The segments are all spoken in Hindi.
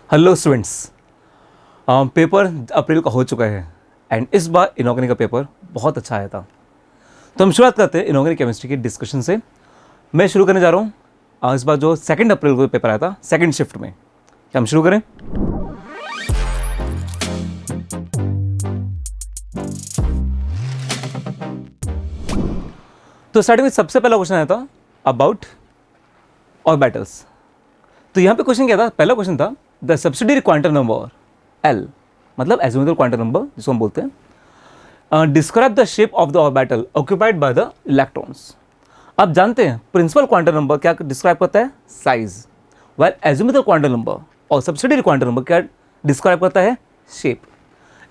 हेलो स्टूडेंट्स, पेपर अप्रैल का हो चुका है एंड इस बार इनऑर्गेनिक का पेपर बहुत अच्छा आया था। तो हम शुरुआत करते हैं इनऑर्गेनिक केमिस्ट्री की डिस्कशन से। मैं शुरू करने जा रहा हूँ इस बार जो 2 अप्रैल को पेपर आया था सेकंड शिफ्ट में। क्या हम शुरू करें? तो स्टार्टिंग में सबसे पहला क्वेश्चन आया था अबाउट ऑर्बिटल्स। तो यहाँ पे क्वेश्चन क्या था? पहला क्वेश्चन था the subsidiary quantum number L, मतलब एजिमुथल क्वांटम नंबर जिसको हम बोलते हैं, describe the shape of the orbital occupied by the electrons. आप जानते हैं प्रिंसिपल क्वांटम नंबर क्या डिस्क्राइब करता है? Size. Well azimuthal quantum number और सब्सिडियरी क्वांटम नंबर क्या डिस्क्राइब करता है? शेप।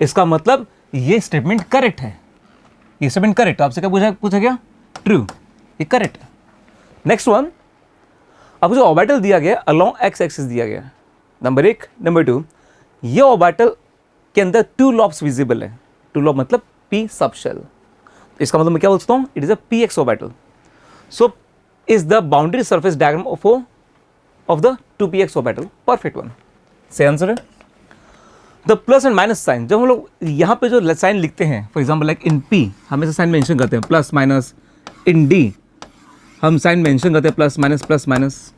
इसका मतलब ये स्टेटमेंट करेक्ट है। ये स्टेटमेंट करेक्ट। आपसे क्या पूछा गया? ट्रू। ये करेक्ट है। नेक्स्ट वन, अब जो ऑर्बिटल दिया गया अलोंग एक्स एक्सिस दिया गया, नंबर 1। नंबर 2, ये ऑर्बिटल के अंदर 2 लॉब्स विजिबल है। 2 लॉब मतलब पी सब शेल। इसका मतलब मैं क्या बोल सकता हूं? It is a P X orbital. So is the boundary surface diagram of the 2px orbital perfect one. सही आंसर है। The plus and minus sign, जब हम लोग यहां पे जो साइन लिखते हैं, for example like in P हमेशा साइन मेंशन करते हैं प्लस माइनस, इन डी हम साइन मेंशन करते हैं प्लस माइनस प्लस माइनस।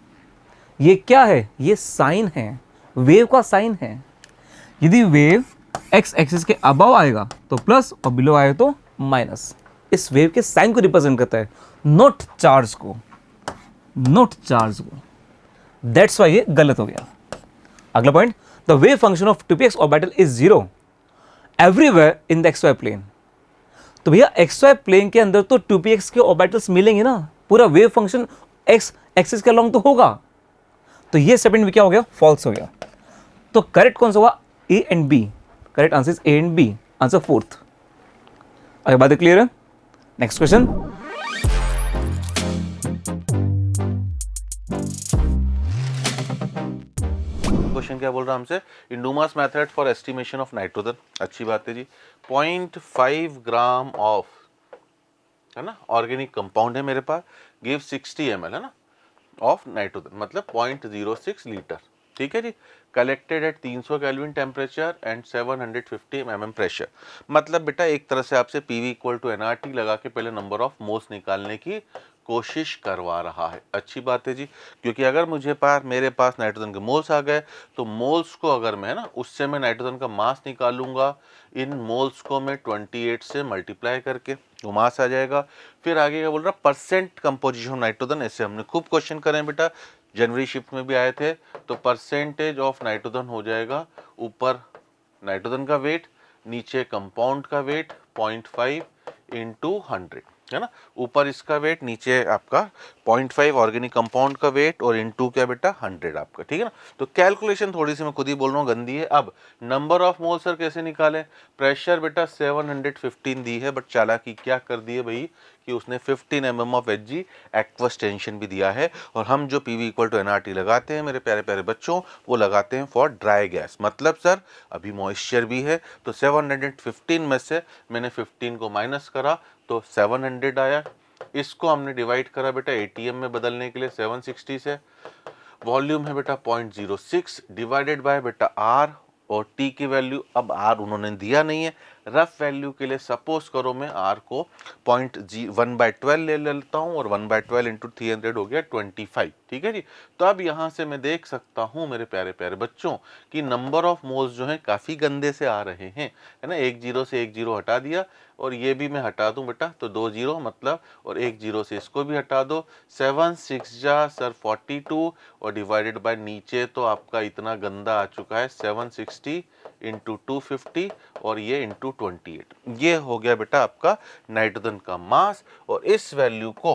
ये क्या है? ये साइन है, वेव का साइन है। यदि वेव एक्स एक्सिस के अबव आएगा तो प्लस और बिलो आएगा तो माइनस। इस वेव के साइन को रिप्रेजेंट करता है, नॉट चार्ज को, नॉट चार्ज को। दैट्स वाई ये गलत हो गया। अगला point, the wave function of 2px orbital is 0 everywhere in the xy plane. तो भैया xy प्लेन के अंदर तो 2px के ऑर्बिटल्स मिलेंगे ना, पूरा वेव फंक्शन एक्स एक्सिस के अलोंग तो होगा। तो ये स्टेटमेंट भी क्या हो गया? फॉल्स हो गया। तो करेक्ट कौन सा हुआ? A and B. Correct answer is A and B, answer 4th। अगर बात क्लियर है? Next question. क्वेश्चन क्या बोल रहा है हमसे? Dumas method for estimation of nitrogen. अच्छी बात है जी। 0.5 ग्राम ऑफ, है ना, ऑर्गेनिक कंपाउंड है मेरे पास, गिव 60 ml, है ना, ऑफ नाइट्रोजन, मतलब 0.06 लीटर। ठीक है जी। Collected at 300 kelvin temperature and 750 mm pressure. मतलब बेटा एक तरह से आपसे पीवी इक्वल टू एनआरटी लगा के पहले नंबर ऑफ मोल्स निकालने की कोशिश करवा रहा है। अच्छी बात है जी, क्योंकि अगर मेरे पास नाइट्रोजन के मोल्स आ गए तो मोल्स को अगर मैं ना उससे मैं नाइट्रोजन का मास निकालूंगा, इन मोल्स को मैं 28 से मल्टीप्लाई करके वो मास आ जाएगा। फिर आगे क्या बोल रहा? Percent composition nitrogen. ऐसे हमने खूब क्वेश्चन करे हैं बेटा, जनवरी शिफ्ट में भी आए थे। तो परसेंटेज ऑफ नाइट्रोजन हो जाएगा ऊपर नाइट्रोजन का वेट, नीचे कंपाउंड का वेट 0.5 इंटू 100, है ना। ऊपर इसका वेट, नीचे आपका 0.5 ऑर्गेनिक कंपाउंड का वेट और इनटू क्या बेटा 100 आपका। ठीक है ना। तो कैलकुलेशन थोड़ी सी मैं खुद ही बोल रहा हूँ गंदी है। अब नंबर ऑफ मोल सर कैसे निकालें? प्रेशर बेटा 715 दी है, बट चालाकी क्या कर दी है भाई कि उसने 15 mm of Hg aqueous tension भी दिया है। और हम जो पीवी इक्वल टू एनआरटी लगाते हैं मेरे प्यारे प्यारे बच्चों, वो लगाते हैं फॉर ड्राई गैस। मतलब सर अभी मॉइस्चर भी है, तो 715 में से मैंने 15 को माइनस करा तो 700 आया। इसको हमने डिवाइड करा बेटा एटीएम में बदलने के लिए 760 से। वॉल्यूम है बेटा 0.06 डिवाइडेड बाय बेटा आर, और टी की वैल्यू अब आर उन्होंने दिया नहीं है। रफ वैल्यू के लिए सपोज करो मैं आर को 1/12 ले लेता हूँ, और 1/12 इंटू 300 हो गया 25। ठीक है जी। तो अब यहाँ से मैं देख सकता हूँ मेरे प्यारे प्यारे बच्चों कि नंबर ऑफ मोल्स जो हैं काफ़ी गंदे से आ रहे हैं, है ना। एक जीरो से एक जीरो हटा दिया, और ये भी मैं हटा दूं बेटा तो 2 जीरो मतलब, और एक जीरो से इसको भी हटा दो। 7 6 जा सर 42, और डिवाइडेड बाय नीचे तो आपका इतना गंदा आ चुका है 760 इंटू 250 और ये इंटू 28। ये हो गया बेटा आपका नाइट्रोजन का मास। और इस वैल्यू को,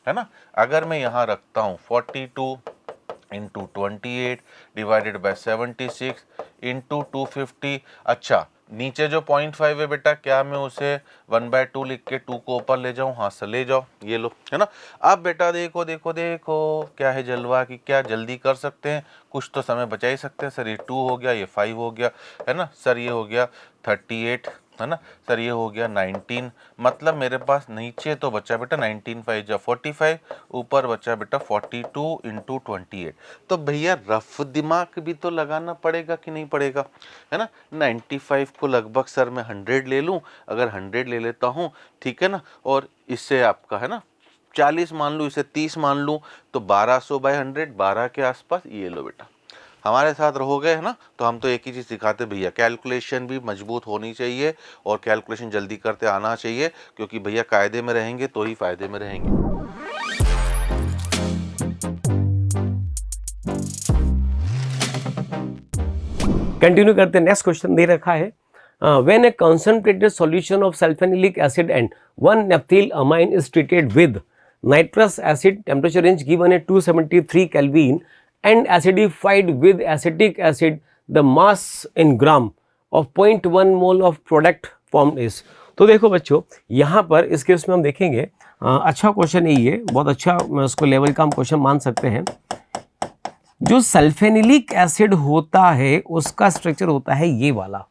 है ना, अगर मैं यहाँ रखता हूँ 42 इंटू 28 डिवाइडेड बाय 76 इंटू 250। अच्छा, नीचे जो 0.5 है बेटा, क्या मैं उसे 1/2 लिख के 2 को ऊपर ले जाऊं? हाँ सर ले जाओ, ये लो, है ना। अब बेटा देखो देखो देखो क्या है जलवा कि क्या जल्दी कर सकते हैं, कुछ तो समय बचा ही सकते हैं। सर ये 2 हो गया, ये 5 हो गया, है ना। सर ये हो गया 38 है ना सर, ये हो गया 19, मतलब मेरे पास नीचे तो बचा बेटा 19 5 जा 45, ऊपर बचा बेटा 42 इंटू 28। तो भैया रफ दिमाग भी तो लगाना पड़ेगा कि नहीं पड़ेगा, है ना। 95 को लगभग सर मैं 100 ले लूँ, अगर 100 ले लेता हूँ, ठीक है ना, और इससे आपका है ना 40 मान लूँ, इसे 30 मान लूँ, तो 1200/100, 12 के आसपास। ये लो बेटा, हमारे साथ रहोगे है ना, तो हम तो एक ही चीज़ सिखाते भैया, कैलकुलेशन भी मजबूत होनी चाहिए और कैलकुलेशन जल्दी करते आना चाहिए, क्योंकि भैया कायदे में रहेंगे तो ही फायदे में रहेंगे। कंटिन्यू करते हैं। नेक्स्ट क्वेश्चन दे रखा है, when a concentrated solution of sulphanilic acid and 1 naphthyl amine is treated with nitrous acid, temperature range given है 273 kelvin and acidified with acetic acid, the mass in gram of 0.1 mole of product formed is. तो देखो बच्चों, यहाँ पर इस केस में हम देखेंगे, अच्छा क्वेश्चन है ये, बहुत अच्छा, उसको लेवल का हम क्वेश्चन मान सकते हैं। जो सल्फेनिलिक एसिड होता है उसका स्ट्रक्चर होता है ये वाला,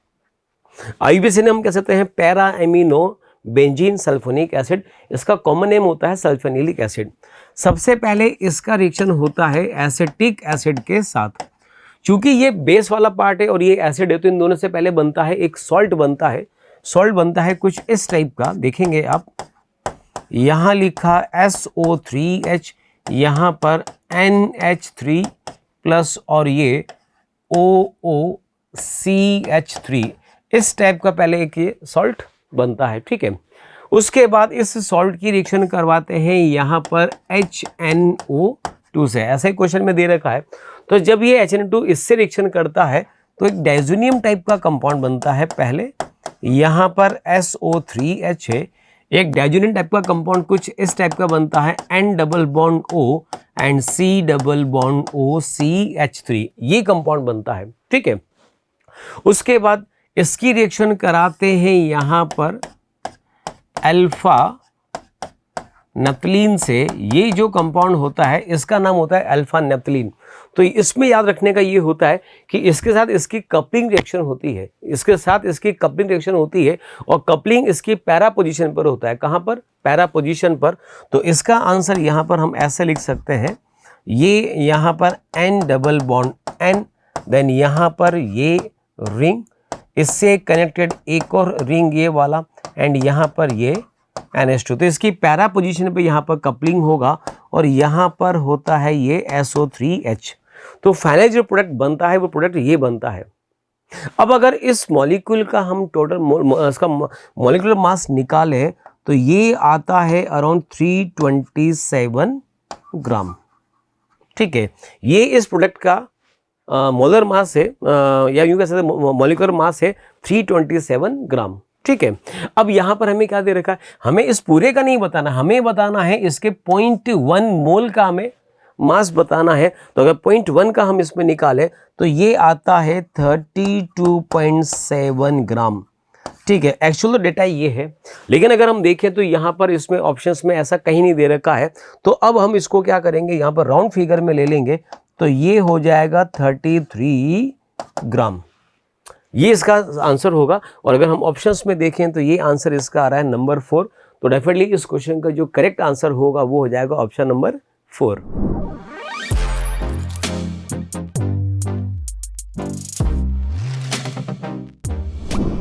आईयूपीएसी ने हम कह सकते हैं para amino benzene sulphonic acid, इसका कॉमन नेम होता है सल्फेनिलिक एसिड। सबसे पहले इसका रिएक्शन होता है एसिटिक एसिड के साथ, चूंकि ये बेस वाला पार्ट है और ये एसिड है, तो इन दोनों से पहले बनता है एक सॉल्ट बनता है। सॉल्ट बनता है कुछ इस टाइप का, देखेंगे आप, यहाँ लिखा SO3H, यहाँ पर NH3 प्लस और ये OOCH3, इस टाइप का पहले एक ये सॉल्ट बनता है, ठीक है। उसके बाद इस सॉल्ट की रिएक्शन करवाते हैं यहाँ पर HNO2 से, ऐसा ही क्वेश्चन में दे रखा है। तो जब ये HNO2 इससे रिएक्शन करता है तो एक डाइजोनियम टाइप का कंपाउंड बनता है। पहले यहाँ पर SO3H है, एक डाइजोनियम टाइप का कंपाउंड कुछ इस टाइप का बनता है, N double bond O and C double bond O CH3, ये कंपाउंड बनता है, ठीक है। उसके बाद इसकी रिएक्शन कराते हैं यहाँ पर अल्फा नेप्थलीन से, ये जो कंपाउंड होता है इसका नाम होता है अल्फा नेप्थलीन। तो इसमें याद रखने का ये होता है कि इसके साथ इसकी कपलिंग रिएक्शन होती है, इसके साथ इसकी कपलिंग रिएक्शन होती है, और कपलिंग इसकी पैरा पोजीशन पर होता है। कहाँ पर? पैरा पोजीशन पर। तो इसका आंसर यहाँ पर हम ऐसे लिख सकते हैं, ये यहाँ पर N double bond N, then यहाँ पर ये रिंग, इससे कनेक्टेड एक और रिंग ये वाला, एंड यहाँ पर ये NH2। तो इसकी पैरा पोजीशन पे यहाँ पर कपलिंग होगा और यहाँ पर होता है ये SO3H। तो फाइनल जो प्रोडक्ट बनता है वो प्रोडक्ट ये बनता है। अब अगर इस मॉलिक्यूल का हम टोटल इसका मॉलिक्यूलर मास निकालें तो ये आता है अराउंड 327 ग्राम, ठीक है। ये इस प्रोडक्ट का मोलर मास है, या यूँ कह सकते हैं मॉलिक्यूलर मास है 327 ग्राम, ठीक है। अब यहाँ पर हमें क्या दे रखा है, हमें इस पूरे का नहीं बताना, हमें बताना है इसके 0.1 मोल का हमें मास बताना है। तो अगर 0.1 का हम इसमें निकालें तो ये आता है 32.7 ग्राम, ठीक है। एक्चुअल डेटा ये है, लेकिन अगर हम देखें तो यहाँ पर इसमें ऑप्शंस में ऐसा कहीं नहीं दे रखा है। तो अब हम इसको क्या करेंगे, यहाँ पर राउंड फिगर में ले लेंगे, तो ये हो जाएगा 33 ग्राम, ये इसका आंसर होगा। और अगर हम ऑप्शंस में देखें तो ये आंसर इसका आ रहा है नंबर 4। तो डेफिनेटली इस क्वेश्चन का जो करेक्ट आंसर होगा वो हो जाएगा ऑप्शन नंबर 4।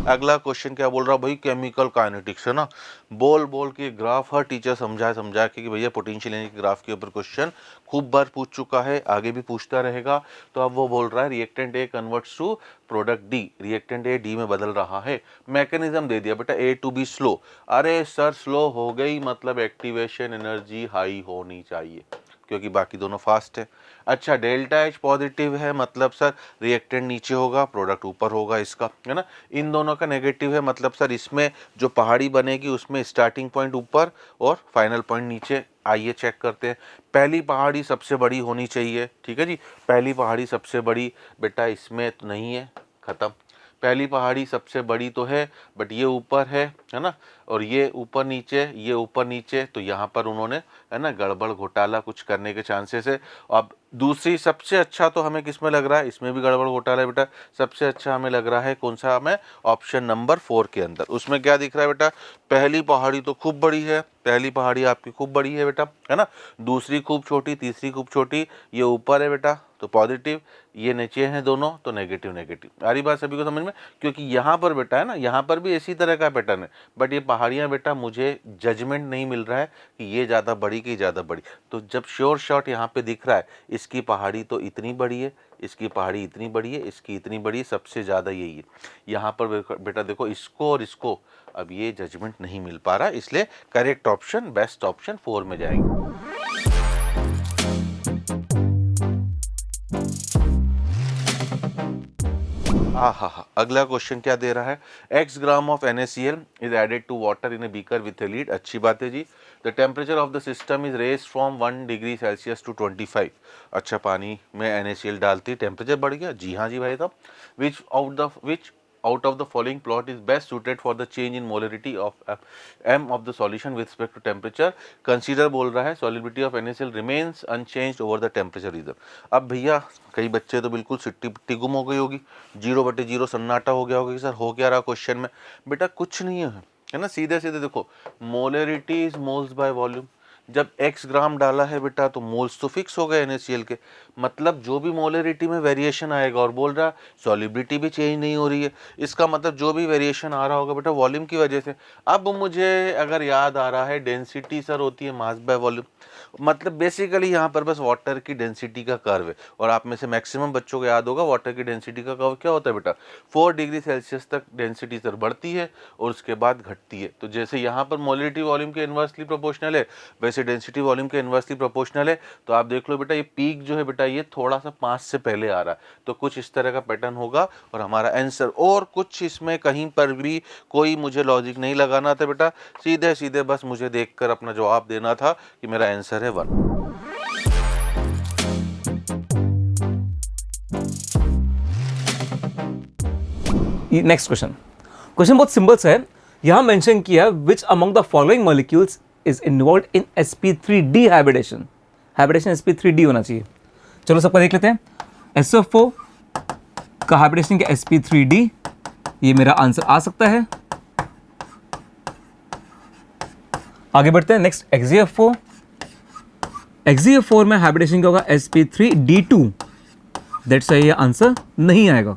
अगला क्वेश्चन क्या बोल रहा भाई, केमिकल काइनेटिक्स है ना, बोल बोल के ग्राफ हर टीचर समझा के भैया पोटेंशियल एनर्जी ग्राफ के ऊपर क्वेश्चन खूब बार पूछ चुका है, आगे भी पूछता रहेगा। तो अब वो बोल रहा है reactant A converts to product D, reactant A D में बदल रहा है। मैकेनिज्म दे दिया बेटा ए टू बी स्लो। अरे सर स्लो हो गई मतलब एक्टिवेशन एनर्जी हाई होनी चाहिए, क्योंकि बाकी दोनों फास्ट है। अच्छा डेल्टा एच पॉजिटिव है मतलब सर रिएक्टेंट नीचे होगा, प्रोडक्ट ऊपर होगा इसका, है ना। इन दोनों का नेगेटिव है मतलब सर इसमें जो पहाड़ी बनेगी उसमें स्टार्टिंग पॉइंट ऊपर और फाइनल पॉइंट नीचे। आइए चेक करते हैं। पहली पहाड़ी सबसे बड़ी होनी चाहिए, ठीक है जी। पहली पहाड़ी सबसे बड़ी बेटा इसमें तो नहीं है, खत्म। पहली पहाड़ी सबसे बड़ी तो है बट ये ऊपर है ना, और ये ऊपर नीचे, ये ऊपर नीचे, तो यहाँ पर उन्होंने है ना गड़बड़ घोटाला कुछ करने के चांसेस है। अब दूसरी सबसे अच्छा तो हमें किस में लग रहा है, इसमें भी गड़बड़ घोटाला है बेटा। सबसे अच्छा हमें लग रहा है कौन सा, हमें ऑप्शन नंबर 4 के अंदर। उसमें क्या दिख रहा है बेटा, पहली पहाड़ी तो खूब बड़ी है, पहली पहाड़ी आपकी खूब बड़ी है बेटा, है ना। दूसरी खूब छोटी, तीसरी खूब छोटी, ये ऊपर है बेटा तो पॉजिटिव, ये नीचे हैं दोनों तो नेगेटिव नेगेटिव। आ रही बात सभी को समझ में, क्योंकि यहाँ पर बेटा है ना, यहाँ पर भी इसी तरह का पैटर्न है, बट ये पहाड़ियाँ बेटा मुझे जजमेंट नहीं मिल रहा है कि ये ज़्यादा बड़ी कि ज़्यादा बड़ी। तो जब श्योर शॉट यहाँ पे दिख रहा है, इसकी पहाड़ी तो इतनी बड़ी है, इसकी पहाड़ी इतनी बड़ी है, इसकी इतनी बड़ी है, सबसे ज़्यादा यही है। यहाँ पर बेटा देखो इसको और इसको अब ये जजमेंट नहीं मिल पा रहा, इसलिए करेक्ट ऑप्शन, बेस्ट ऑप्शन 4 में जाएंगे। हाँ, अगला क्वेश्चन क्या दे रहा है, x gram of NaCl is added to water in a beaker with a lid. अच्छी बात है जी। The temperature of the system is raise from 1 degree Celsius to 25। अच्छा, पानी में NaCl डालती टेम्परेचर बढ़ गया, जी हाँ जी भाई साहब। विच out of the following plot is best suited for the change in molarity of m of the solution with respect to temperature। Consider बोल रहा है solubility of NaCl remains unchanged over the temperature region। अब भैया कई बच्चे तो बिल्कुल सिट्टी पिट्टी गुम हो गई होगी, 0/0 सन्नाटा हो गया होगा कि सर हो क्या रहा क्वेश्चन में। बेटा कुछ नहीं है ना, सीधे सीधे देखो, molarity is moles by volume. जब x ग्राम डाला है बेटा तो मोल्स तो फिक्स हो गए NaCl के, मतलब जो भी मोलरिटी में वेरिएशन आएगा, और बोल रहा सॉलिबिलिटी भी चेंज नहीं हो रही है, इसका मतलब जो भी वेरिएशन आ रहा होगा बेटा वॉल्यूम की वजह से। अब मुझे अगर याद आ रहा है डेंसिटी सर होती है मास बाय वॉल्यूम, मतलब बेसिकली यहाँ पर बस वाटर की डेंसिटी का कर्व है, और आप में से मैक्सिमम बच्चों को याद होगा वाटर की डेंसिटी का कर्व क्या होता है बेटा, 4 डिग्री सेल्सियस तक डेंसिटी सर बढ़ती है और उसके बाद घटती है। तो जैसे यहाँ पर मोलरिटी वॉल्यूम के इन्वर्सली प्रोपोर्शनल है, वैसे डेंसिटी वॉल्यूम के इन्वर्सली प्रोपोर्शनल है। तो आप देख लो बेटा ये पीक जो है बेटा ये थोड़ा सा 5 से पहले आ रहा है, तो कुछ इस तरह का पैटर्न होगा और हमारा आंसर। और कुछ इसमें कहीं पर भी कोई मुझे लॉजिक नहीं लगाना था बेटा, सीधे सीधे बस मुझे देखकर अपना जवाब देना था कि मेरा आंसर है 1। नेक्स्ट क्वेश्चन बहुत सिंपल सा है। यहां मेंशन किया which among the following molecules is involved in sp3d hybridisation. Hybridisation sp3d होना चाहिए। चलो सबका देख लेते हैं। SO4 का हाइब्रिडेशन क्या sp3d, ये मेरा आंसर आ सकता है। आगे बढ़ते हैं। नेक्स्ट XeF4, XeF4 में हाइब्रिडेशन क्या होगा sp3d2, दैट्स ये आंसर नहीं आएगा।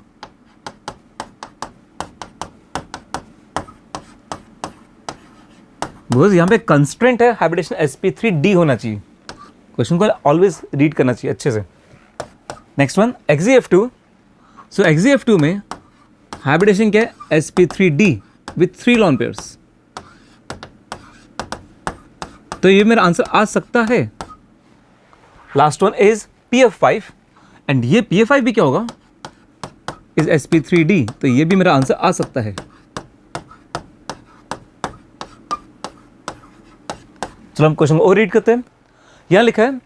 बिकॉज यहाँ पे कंस्ट्रेंट है हाइब्रिडेशन sp3d होना चाहिए। क्वेश्चन को ऑलवेज रीड करना चाहिए अच्छे से। Next one XeF2। सो XeF2 में हाइब्रिडेशन क्या है sp3d विथ 3 लोन पेयर्स, तो ये मेरा आंसर आ सकता है। Last one is PF5 and ये PF5 भी क्या होगा इज sp3d, तो ये भी मेरा आंसर आ सकता है। चलो हम क्वेश्चन को और रीड करते हैं। यहां लिखा है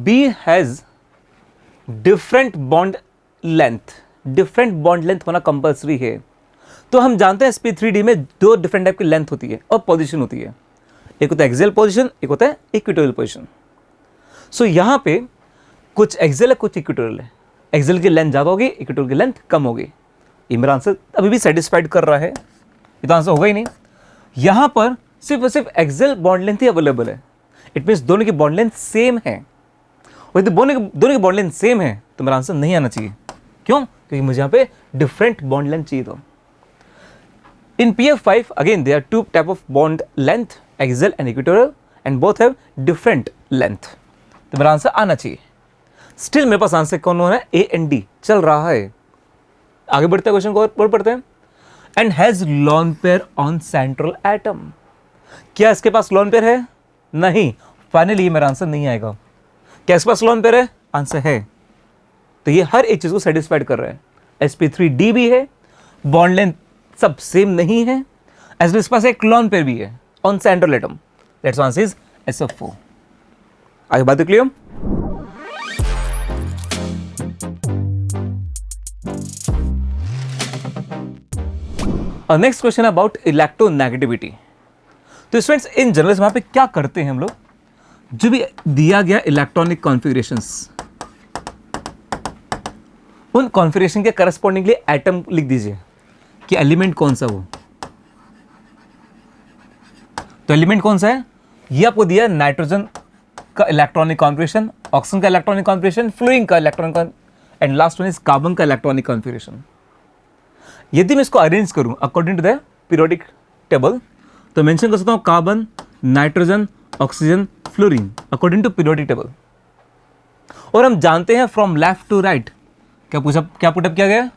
B has different bond length. Different bond length होना कंपल्सरी है। तो हम जानते हैं sp3d में 2 डिफरेंट टाइप की लेंथ होती है और पोजीशन होती है। एक होता है एक्सियल पोजीशन, एक होता है इक्वेटोरियल पोजीशन। सो यहां पे कुछ एक्सियल है कुछ इक्वेटोरियल है। एक्सियल की लेंथ ज़्यादा होगी, इक्वेटोरियल की लेंथ कम होगी। ये मेरा आंसर अभी भी सेटिस्फाइड कर रहा है, ये तो आंसर होगा ही नहीं। यहां पर सिर्फ और सिर्फ एक्सियल बॉन्ड लेंथ ही अवेलेबल है। इट मीन्स दोनों की बॉन्ड लेंथ सेम है, और यदि दोनों की बॉन्ड लेंथ सेम है तो मेरा आंसर नहीं आना चाहिए। क्यों? क्योंकि मुझे यहाँ पे डिफरेंट बॉन्ड लेंथ चाहिए। तो in PF5 again there are 2 type of bond length, axial and equatorial, and both have different length, तो मेरा आंसर आना चाहिए। स्टिल मेरे पास आंसर कौन होना है, A and D चल रहा है। आगे बढ़ते हैं, क्वेश्चन को और पढ़ते हैं। And has lone pair on central atom. क्या इसके पास लोन पेयर है? नहीं। फाइनली मेरा आंसर नहीं आएगा। क्या इसके पास लोन पेयर है? आंसर है। तो ये हर एक चीज को सेटिस्फाइड कर रहा है। sp3d भी है, बॉन्ड लेंथ सब सेम नहीं है, एज इसके पास एक लोन पेयर भी है on central atom. That's answer is SO4। आगे बात clear? Next question about electronegativity. तो स्टूडेंट्स इन जनरल वहां पे क्या करते हैं हम लोग, जो भी दिया गया इलेक्ट्रॉनिक कॉन्फ़िगरेशंस उन कॉन्फ़िगरेशन के करस्पॉन्डिंगली एटम लिख दीजिए कि एलिमेंट कौन सा वो। तो एलिमेंट कौन सा है, ये आपको दिया नाइट्रोजन का इलेक्ट्रॉनिक कॉन्फ़िगरेशन, ऑक्सीजन का इलेक्ट्रॉनिक कॉन्फ़िगरेशन, फ्लोरीन का electronic, and last one is carbon का इलेक्ट्रॉनिक कॉन्फ़िगरेशन। यदि मैं इसको अरेंज करूं according to the periodic table, तो मेंशन कर सकता हूं carbon, nitrogen, oxygen, fluorine according to periodic table. और हम जानते हैं फ्रॉम लेफ्ट टू राइट क्या पुटअप किया गया,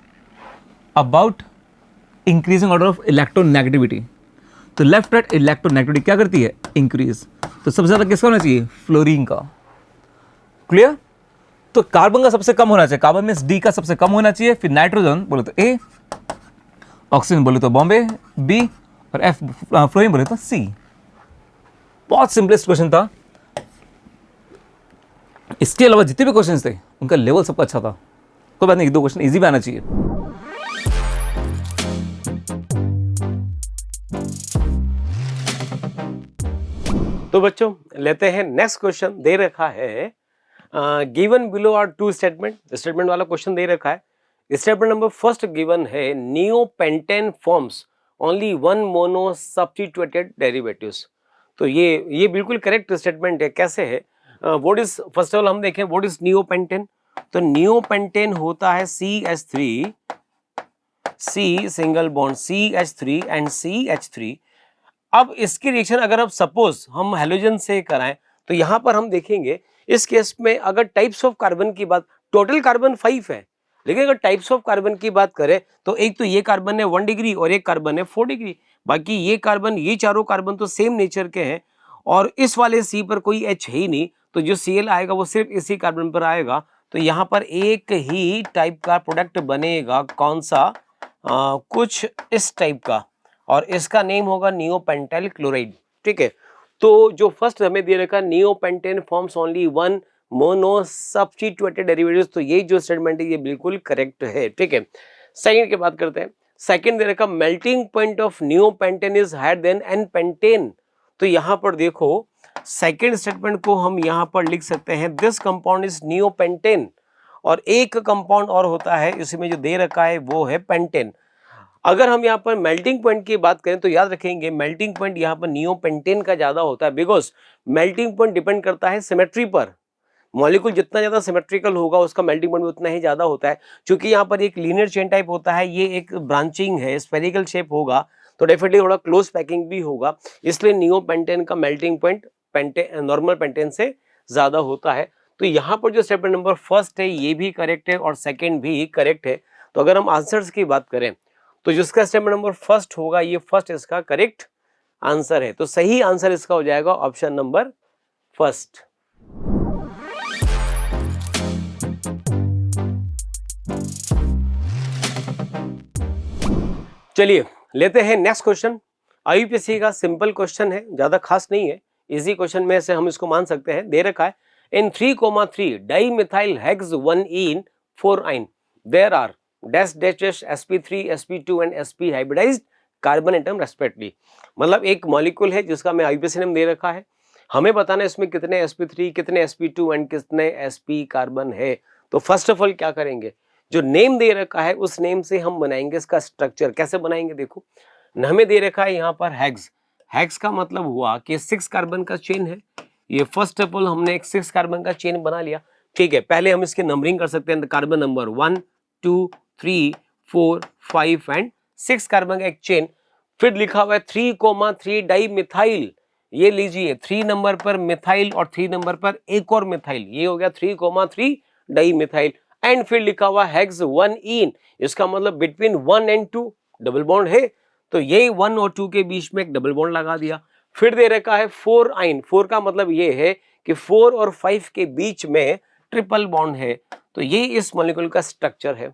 about increasing order of electronegativity. तो लेफ्ट राइट इलेक्ट्रोनेगेटिविटी क्या करती है, इंक्रीज। तो सबसे ज्यादा किसका होना चाहिए, फ्लोरीन का। क्लियर। तो कार्बन का सबसे कम होना चाहिए, कार्बन में डी का सबसे कम होना चाहिए, फिर नाइट्रोजन बोले तो ए, ऑक्सीजन बोले तो बॉम्बे बी, और एफ फ्लोरीन बोले तो सी। बहुत सिंपलेस्ट क्वेश्चन था। इसके अलावा जितने भी क्वेश्चन थे उनका लेवल सबका अच्छा था। कोई बात नहीं, एक दो क्वेश्चन इजी भी आना चाहिए। तो बच्चों लेते हैं नेक्स्ट क्वेश्चन। दे रखा है given below are two statement वाला क्वेश्चन दे रखा है। स्टेटमेंट नंबर फर्स्ट गिवन है neopentane forms only one mono substituted derivatives. तो ये बिल्कुल करेक्ट स्टेटमेंट है। कैसे है, what is, first of all हम देखें व्हाट इज नियोपेंटेन। तो नियोपेंटेन होता है CH3, C single bond CH3 and CH3। अब इसकी रिएक्शन अगर अब सपोज हम हैलोजन से कराएं तो यहां पर हम देखेंगे इस केस में अगर टाइप्स ऑफ कार्बन की बात, टोटल कार्बन 5 है, लेकिन अगर टाइप्स ऑफ कार्बन की बात करें तो एक तो ये कार्बन है 1 डिग्री और एक कार्बन है 4 डिग्री। बाकी ये कार्बन, ये चारों कार्बन तो सेम नेचर के हैं और इस वाले C पर कोई H है ही नहीं, तो जो Cl आएगा वो सिर्फ इसी कार्बन पर आएगा। तो यहाँ पर एक ही टाइप का प्रोडक्ट बनेगा, कौन सा, कुछ इस टाइप का, और इसका नेम होगा नियोपेंटाइल क्लोराइड। ठीक है। तो जो फर्स्ट हमें दे रखा neopentane forms only one mono substituted derivatives, तो ये जो स्टेटमेंट है ये बिल्कुल करेक्ट है। ठीक है। सेकंड की बात करते हैं। सेकंड दे रखा melting point of neopentane is higher than n pentane. तो यहाँ पर देखो सेकंड स्टेटमेंट को हम यहाँ पर लिख सकते हैं दिस कंपाउंड इज नियोपेंटेन, और एक कंपाउंड और होता है इसमें जो दे रखा है वो है पेंटेन। अगर हम यहाँ पर मेल्टिंग पॉइंट की बात करें तो याद रखेंगे मेल्टिंग पॉइंट यहाँ पर नियोपेंटेन का ज्यादा होता है, बिकॉज मेल्टिंग पॉइंट डिपेंड करता है सिमेट्री पर। मॉलिक्यूल जितना ज्यादा सिमेट्रिकल होगा उसका मेल्टिंग पॉइंट उतना ही ज्यादा होता है। क्योंकि यहाँ पर एक लीनियर चेन टाइप होता है, ये एक ब्रांचिंग है, स्फेरिकल शेप होगा, तो डेफिनेटली थोड़ा क्लोज पैकिंग भी होगा, इसलिए नियोपेंटेन का मेल्टिंग पॉइंट नॉर्मल पेंटेन से ज्यादा होता है। तो यहाँ पर जो स्टेटमेंट नंबर फर्स्ट है ये भी करेक्ट है और सेकेंड भी करेक्ट है। तो अगर हम आंसर्स की बात करें तो जिसका स्टेटमेंट नंबर फर्स्ट होगा ये फर्स्ट इसका करेक्ट आंसर है। तो सही आंसर इसका हो जाएगा ऑप्शन नंबर फर्स्ट। चलिए लेते हैं नेक्स्ट क्वेश्चन। आईयूपीएससी का सिंपल क्वेश्चन है, ज्यादा खास नहीं है, इजी क्वेश्चन में से हम इसको मान सकते हैं। दे रखा है in 3,3 dimethyl hex 1ene 4-ine there are dash dash dash sp3 sp2 and sp hybridised carbon atom respectively. मतलब एक मॉलिक्यूल है जिसका मैं आईयूपीएससी नेम दे रखा है, हमें बताना है इसमें कितने sp3 कितने sp2 एंड कितने sp कार्बन है। तो फर्स्ट ऑफ ऑल क्या करेंगे, जो नेम दे रखा है उस नेम से हम बनाएंगे इसका स्ट्रक्चर। कैसे बनाएंगे, देखो हमें दे रखा है यहाँ पर हेक्स। हेक्स का मतलब हुआ कि 6 कार्बन का चेन है। ये फर्स्ट ऑफ ऑल हमने एक 6 कार्बन का चेन बना लिया। ठीक है, पहले हम इसकी नंबरिंग कर सकते हैं। कार्बन नंबर 1 2 3 4 5 एंड 6 कार्बन का एक चेन। फिर लिखा हुआ है 3,3 डाई मिथाइल। ये लीजिए 3 नंबर पर मिथाइल और 3 नंबर पर एक और मिथाइल, ये हो गया 3,3 डाई मिथाइल। एंड फिर लिखा हुआ हेक्स 1ene, इसका मतलब बिटवीन 1 एंड 2 डबल बॉन्ड है, तो ये 1 और 2 के बीच में एक डबल बॉन्ड लगा दिया। फिर दे रखा है 4-ine, 4 का मतलब ये है कि 4 और 5 के बीच में ट्रिपल बॉन्ड है। तो ये इस मॉलिक्यूल का स्ट्रक्चर है।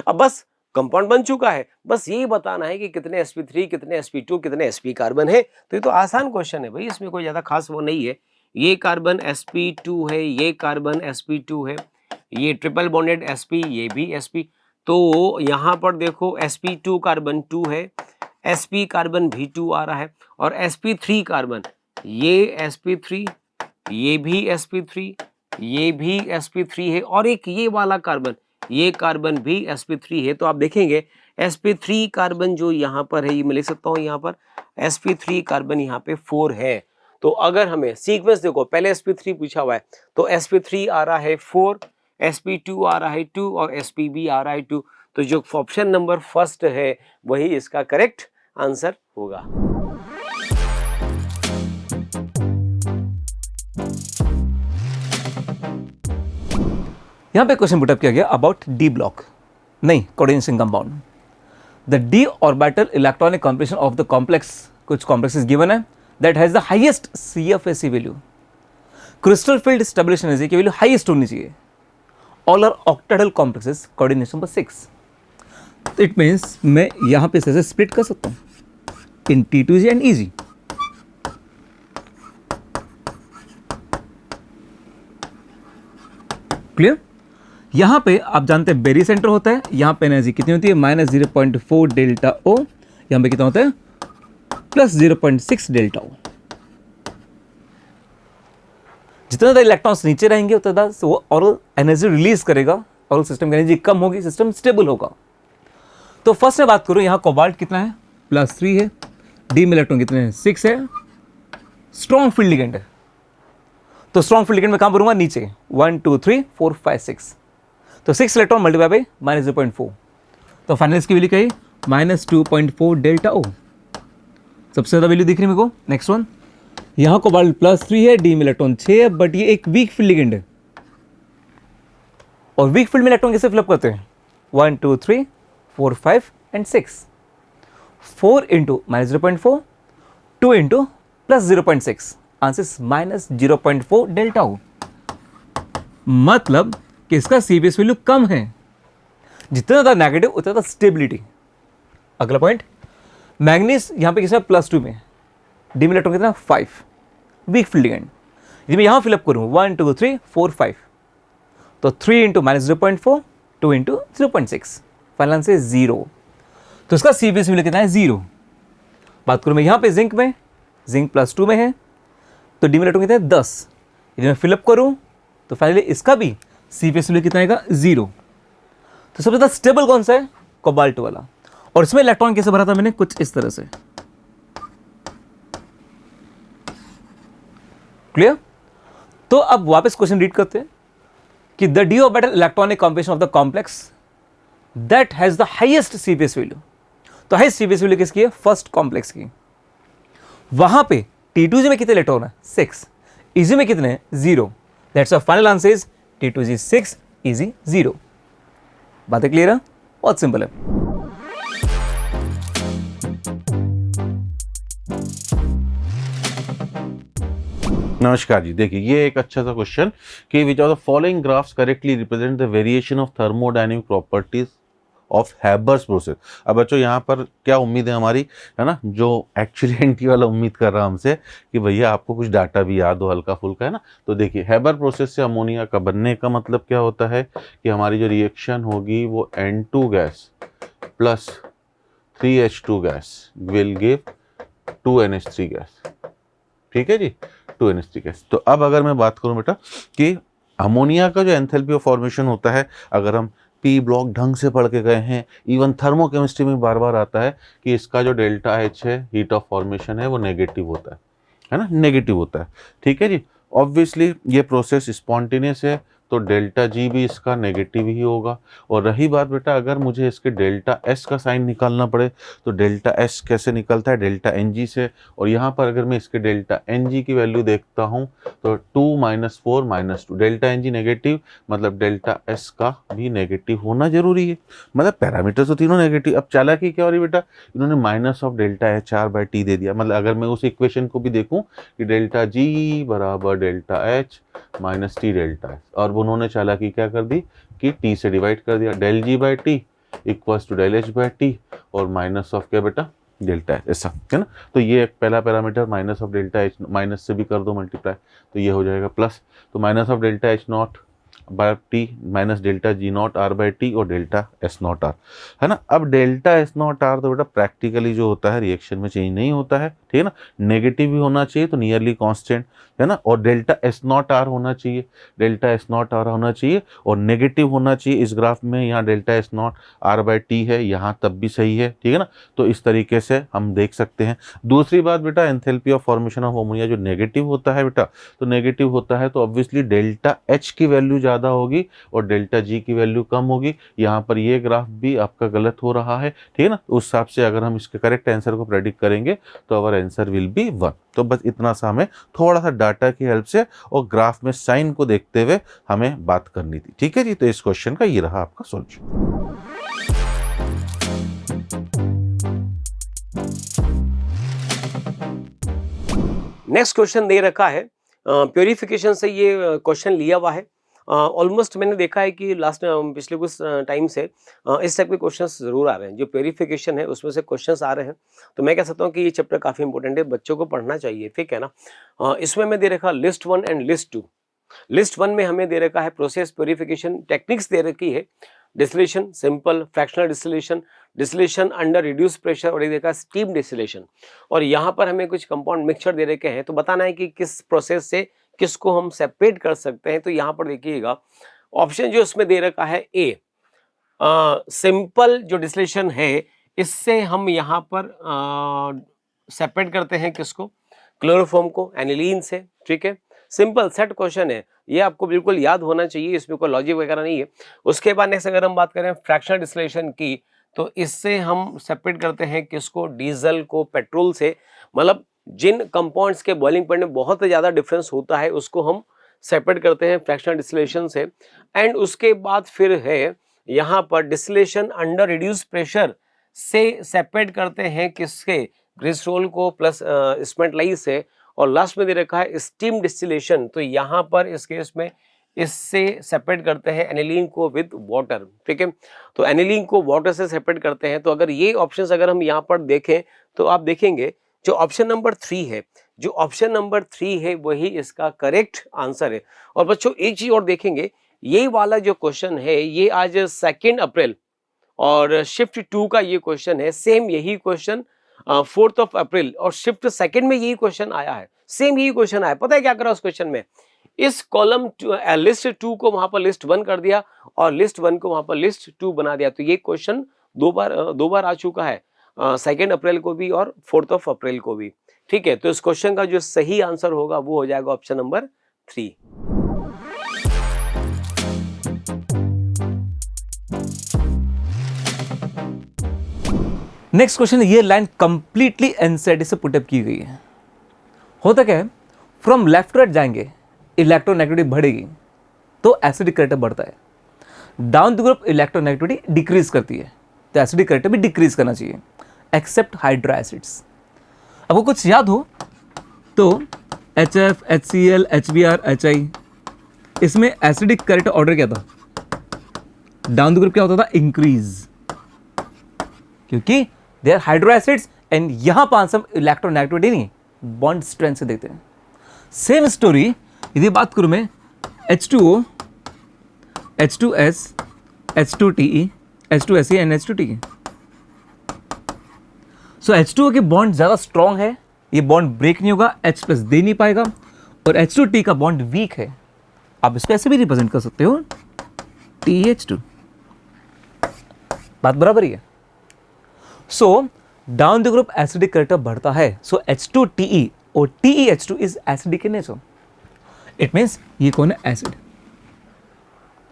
अब बस कंपाउंड बन चुका है, बस यही बताना है कि कितने sp3 कितने sp2 कितने sp कार्बन है। तो ये तो आसान क्वेश्चन है भाई, इसमें कोई ज्यादा खास वो नहीं है। ये कार्बन sp2 है, ये कार्बन sp2 है, ये ट्रिपल बॉन्डेड sp, ये भी sp। तो यहाँ पर देखो sp2 कार्बन 2 है, sp कार्बन भी 2 आ रहा है, और sp3 कार्बन, ये sp3, ये भी sp3, ये भी sp3 है, और एक ये वाला कार्बन, ये कार्बन भी sp3 है, तो आप देखेंगे sp3 कार्बन जो यहाँ पर है, ये मैं लिख सकता हूँ यहाँ पर sp3 कार्बन यहाँ पे 4 है। तो अगर हमें सीक्वेंस देखो, पहले sp3 पूछा हुआ है, तो sp3 आ रहा है 4, sp2 आ रहा है 2 और sp भी आ रहा है 2। तो जो ऑप्शन नंबर फर्स्ट है वही इसका करेक्ट आंसर होगा। यहाँ पे क्वेश्चन पुटअप किया गया अबाउट डी ब्लॉक, नहीं coordination compound. The D orbital electronic composition of the complex, कुछ कॉम्प्लेक्स गिवन है that has the highest CFSE value, crystal field stabilisation energy की वैल्यू हाईएस्ट होनी चाहिए। All are octahedral complexes, coordination number 6। It means मैं यहाँ पे इसे स्प्लिट कर सकता हूँ इन T2G एंड EG। क्लियर? यहाँ पे आप जानते हैं बेरी सेंटर होता है, यहाँ पे एनर्जी कितनी होती है -0.4 डेल्टा O, यहाँ पे कितना होता है +0.6 डेल्टा O। जितना ज़्यादा इलेक्ट्रॉन्स नीचे रहेंगे उतना ज़्यादा वो और एनर्जी रिलीज करेगा और सिस्टम की एनर्जी कम होगी, सिस्टम स्टेबल होगा। तो फर्स्ट में बात करूँ, यहाँ कोबाल्ट कितना है +3 है, डी में इलेक्ट्रॉन कितने हैं 6 है, स्ट्रॉन्ग फील्ड लिगेंड है। तो स्ट्रॉन्ग फील्ड लिगेंड में कहाँ पर होगा नीचे 1 2 3 4 5 6, तो 6 इलेक्ट्रॉन मल्टीप्लाई बाई -0.4, तो फाइनल इसकी वैल्यू क्या है -2.4 डेल्टा O। सबसे ज़्यादा वैल्यू दिख रही है मेरे को। नेक्स्ट वन, यहाँ कोबाल्ट +3 है, डी में इलेक्ट्रॉन 6 है, बट ये एक वीक फील्ड लिगेंड है। और वीक फील्ड में इलेक्ट्रॉन कैसे फिलअप करते हैं 1 2 3 4 5 and 6, 4 into -0.4, 2 into +0.6, answer -0.4 delta O। मतलब कि इसका CBS वैल्यू कम है। जितना ज़्यादा नेगेटिव उतना ज़्यादा स्टेबिलिटी। अगला पॉइंट, मैग्नीज यहाँ पे किसमें +2 में, डी में इलेक्ट्रॉन कितना 5, वीक फील्ड लिगेंड। यदि मैं यहाँ फिलअप करूँ 1 2 3 4 5, तो 3 इंटू -0.4, 2 इंटू 0.6, फाइनल आंसर 0। तो इसका CBS वैल्यू कितना है 0। बात करूँ मैं यहाँ पे जिंक में, जिंक +2 में है, तो डी में इलेक्ट्रॉन कितना है 10। यदि मैं फिलअप करूँ तो फाइनली इसका भी CBS वैल्यू कितना आएगा 0। तो सबसे ज़्यादा स्टेबल कौन सा है कोबाल्ट वाला। और इसमें इलेक्ट्रॉन कैसे भरा था मैंने, कुछ इस तरह से। क्लियर? तो अब वापस क्वेश्चन रीड करते हैं कि the D orbital electronic composition of the complex that has the highest CBS value. तो हाईएस्ट CBS वैल्यू किसकी है, फर्स्ट कॉम्प्लेक्स की। वहां पे T2G में कितने इलेक्ट्रॉन है 6, EG में कितने हैं 0। That's our final answer is T2G 6, EG 0। बातें क्लियर है? बहुत सिंपल है। नमस्कार जी, देखिए ये एक अच्छा सा क्वेश्चन कि which of the following graphs correctly represent the variation of thermodynamic properties of Haber's process. अब बच्चों यहाँ पर क्या उम्मीद है हमारी, है ना, जो एक्चुअली एनटी वाला उम्मीद कर रहा हमसे कि भैया आपको कुछ डाटा भी याद हो हल्का फुल्का, है ना। तो देखिए हैबर प्रोसेस से अमोनिया का बनने का मतलब क्या होता है कि हमारी जो रिएक्शन होगी वो N2 gas plus 3H2 gas will give 2NH3 gas. ठीक है जी, 2NH3 गैस। तो अब अगर मैं बात करूं बेटा कि अमोनिया का जो एंथैल्पी ऑफ फॉर्मेशन होता है, अगर हम पी ब्लॉक ढंग से पढ़ के गए हैं, इवन थर्मोकेमिस्ट्री में बार बार आता है कि इसका जो डेल्टा H है, हीट ऑफ फॉर्मेशन है, वो नेगेटिव होता है ना, नेगेटिव होता है। ठीक है जी, ऑब्वियसली ये प्रोसेस स्पॉन्टेनियस है तो डेल्टा G भी इसका नेगेटिव ही होगा। और रही बात बेटा अगर मुझे इसके डेल्टा S का साइन निकालना पड़े तो डेल्टा S कैसे निकलता है, डेल्टा NG से। और यहाँ पर अगर मैं इसके डेल्टा NG की वैल्यू देखता हूँ तो 2 - 4 - 2, डेल्टा NG नेगेटिव मतलब डेल्टा S का भी नेगेटिव होना जरूरी है। मतलब पैरामीटर तो तीनों नेगेटिव। अब चालाकी क्या हो रही बेटा, इन्होंने माइनस ऑफ डेल्टा HR/T दे दिया। मतलब अगर मैं उस इक्वेशन को भी देखूँ कि डेल्टा G बराबर delta H minus T delta S, और उन्होंने चालाकी क्या कर दी कि T से डिवाइड कर दिया, del G/T equals to del H/T और माइनस ऑफ क्या बेटा डेल्टा H, ऐसा है ना। तो ये एक पहला parameter minus of delta H, minus से भी कर दो मल्टीप्लाई तो ये हो जाएगा प्लस। तो minus of delta H0/T minus delta G0R/T और डेल्टा S0R, है ना। अब डेल्टा S0R तो बेटा प्रैक्टिकली जो होता है रिएक्शन में चेंज नहीं होता है। ठीक है ना। नेगेटिव भी होना चाहिए तो नियरली कांस्टेंट, है ना। और डेल्टा एस नॉट आर होना चाहिए, डेल्टा एस नॉट आर होना चाहिए, और नेगेटिव होना चाहिए इस ग्राफ में। यहाँ delta S naught R by T है, यहाँ तब भी सही है, ठीक है ना। तो इस तरीके से हम देख सकते हैं। दूसरी बात बेटा, enthalpy of formation of ammonia जो नेगेटिव होता है बेटा, तो नेगेटिव होता है तो ऑब्वियसली डेल्टा एच की वैल्यू ज़्यादा होगी और डेल्टा जी की वैल्यू कम होगी। यहाँ पर ये ग्राफ भी आपका गलत हो रहा है, ठीक है ना। उस हिसाब से अगर हम इसके करेक्ट आंसर को प्रेडिक्ट करेंगे तो आवर आंसर विल बी 1। तो बस इतना सा हमें थोड़ा सा डाटा की हेल्प से और ग्राफ में साइन को देखते हुए हमें बात करनी थी, ठीक है जी। तो इस क्वेश्चन का ये रहा आपका सॉल्यूशन। नेक्स्ट क्वेश्चन दे रखा है, प्योरिफिकेशन से ये क्वेश्चन लिया हुआ है। ऑलमोस्ट मैंने देखा है कि लास्ट पिछले कुछ टाइम से इस टाइप के क्वेश्चंस जरूर आ रहे हैं। जो प्योरिफिकेशन है उसमें से क्वेश्चंस आ रहे हैं, तो मैं कह सकता हूँ कि ये चैप्टर काफ़ी इंपॉर्टेंट है, बच्चों को पढ़ना चाहिए, ठीक है ना। इसमें मैं दे रखा लिस्ट 1 एंड लिस्ट 2। लिस्ट 1 में हमें दे रखा है प्रोसेस प्योरिफिकेशन टेक्निक्स दे रखी है, distillation, simple, fractional distillation, distillation under reduce pressure, और एक देखा स्टीम डिस्टिलेशन। और यहाँ पर हमें कुछ कंपाउंड मिक्सचर दे रखे हैं, तो बताना है कि किस प्रोसेस से किसको हम सेपरेट कर सकते हैं। तो यहाँ पर देखिएगा ऑप्शन जो इसमें दे रखा है ए, सिंपल जो डिस्टिलेशन है इससे हम यहाँ पर सेपरेट करते हैं किसको, क्लोरोफॉर्म को एनिलीन से, ठीक है। सिंपल सेट क्वेश्चन है, ये आपको बिल्कुल याद होना चाहिए, इसमें कोई लॉजिक वगैरह नहीं है। उसके बाद नेक्स्ट अगर हम बात करें फ्रैक्शनल डिस्टिलेशन की, तो इससे हम सेपरेट करते हैं किसको, डीजल को पेट्रोल से। मतलब जिन कंपाउंड्स के बॉइलिंग पॉइंट में बहुत ज़्यादा डिफरेंस होता है उसको हम सेपरेट करते हैं फ्रैक्शनल डिस्टिलेशन से। एंड उसके बाद फिर है यहाँ पर डिस्टिलेशन अंडर रिड्यूस प्रेशर से सेपरेट करते हैं किसके, ग्लिसरॉल को प्लस स्मेंटलाइज से। और लास्ट में दे रखा है स्टीम डिस्टिलेशन, तो यहाँ पर इस केस में इससे सेपरेट करते हैं एनिलीन को विद वाटर, ठीक है। तो एनिलीन को वाटर से सेपरेट करते हैं। तो अगर ये ऑप्शंस अगर हम यहाँ पर देखें तो आप देखेंगे जो ऑप्शन नंबर 3 है, जो ऑप्शन नंबर 3 है वही इसका करेक्ट आंसर है। और बच्चों एक चीज और देखेंगे, ये वाला जो क्वेश्चन है ये आज 2 अप्रैल और शिफ्ट 2 का ये क्वेश्चन है, सेम यही क्वेश्चन 4 अप्रैल और शिफ्ट 2 में यही क्वेश्चन आया है, सेम यही क्वेश्चन आया। पता है क्या करा उस क्वेश्चन में, इस कॉलम लिस्ट 2 को वहां पर लिस्ट 1 कर दिया और लिस्ट 1 को वहां पर लिस्ट 2 बना दिया। तो ये क्वेश्चन दो बार आ चुका है, 2 अप्रैल को भी और 4 अप्रैल को भी, ठीक है। तो इस क्वेश्चन का जो सही आंसर होगा वो हो जाएगा ऑप्शन नंबर 3। नेक्स्ट क्वेश्चन, ये लाइन कंप्लीटली एनसीईआरटी से पुटअप की गई है। होता क्या है, फ्रॉम लेफ्ट टू राइट जाएंगे, इलेक्ट्रोनेगेटिविटी बढ़ेगी तो एसिडिक करैक्टर बढ़ता है। Down the group electronegativity decrease करती है, तो एसिडिक करैक्टर भी डिक्रीज करना चाहिए, एक्सेप्ट हाइड्रो एसिड्स। आपको कुछ याद हो तो HF, HCl, HBr, HI, इसमें एसिडिक करैक्टर ऑर्डर क्या था, डाउन द ग्रुप क्या होता था, इंक्रीज, क्योंकि they are hydro acids. And यहां पर आंसर इलेक्ट्रोनेगेटिविटी नहीं, बॉन्ड स्ट्रेंथ से देखते हैं। सेम स्टोरी यदि बात करूं मैं H2O, H2S, H2TE, H2Se and H2Te। So H2O के बॉन्ड ज्यादा स्ट्रॉन्ग है, ये बॉन्ड ब्रेक नहीं होगा, H प्लस दे नहीं पाएगा, और H2T का बॉन्ड वीक है। आप इसको ऐसे भी रिप्रेजेंट कर सकते हो TH2, बात बराबर ही है। So down the group acidic character बढ़ता है, सो H2TE और TeH2 is acidic in nature, it means ये कौन है, acid.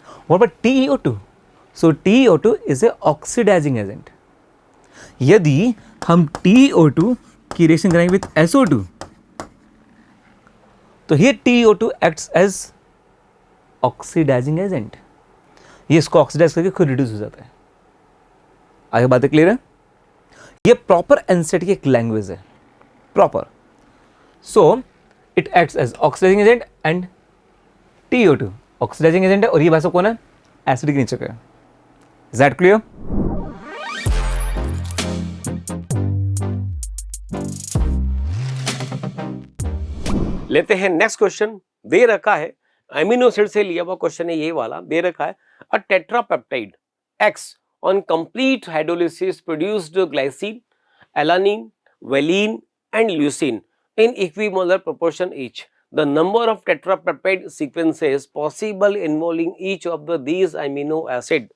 What about TeO2? So TeO2 is a oxidising agent. यदि हम TeO2 की रिएक्शन करेंगे विथ SO2 तो ये TeO2 acts as oxidising agent, ये इसको ऑक्सीडाइज करके खुद रिड्यूस हो जाता है। आगे बातें क्लियर है? ये प्रॉपर एनसीईआरटी की एक लैंग्वेज है, proper. So it acts as oxidising agent and TeO2 oxidising agent है, और ये भाषा कौन है, एसिडिक नेचर का है। Is that clear? लेते हैं नेक्स्ट क्वेश्चन। दे रखा है अमीनो एसिड से लिया हुआ क्वेश्चन है, ये वाला दे रखा है अ tetrapeptide X on complete hydrolysis produced glycine, alanine, valine and leucine in equimolar proportion each. The number of tetrapeptide sequences possible involving each of these amino acid.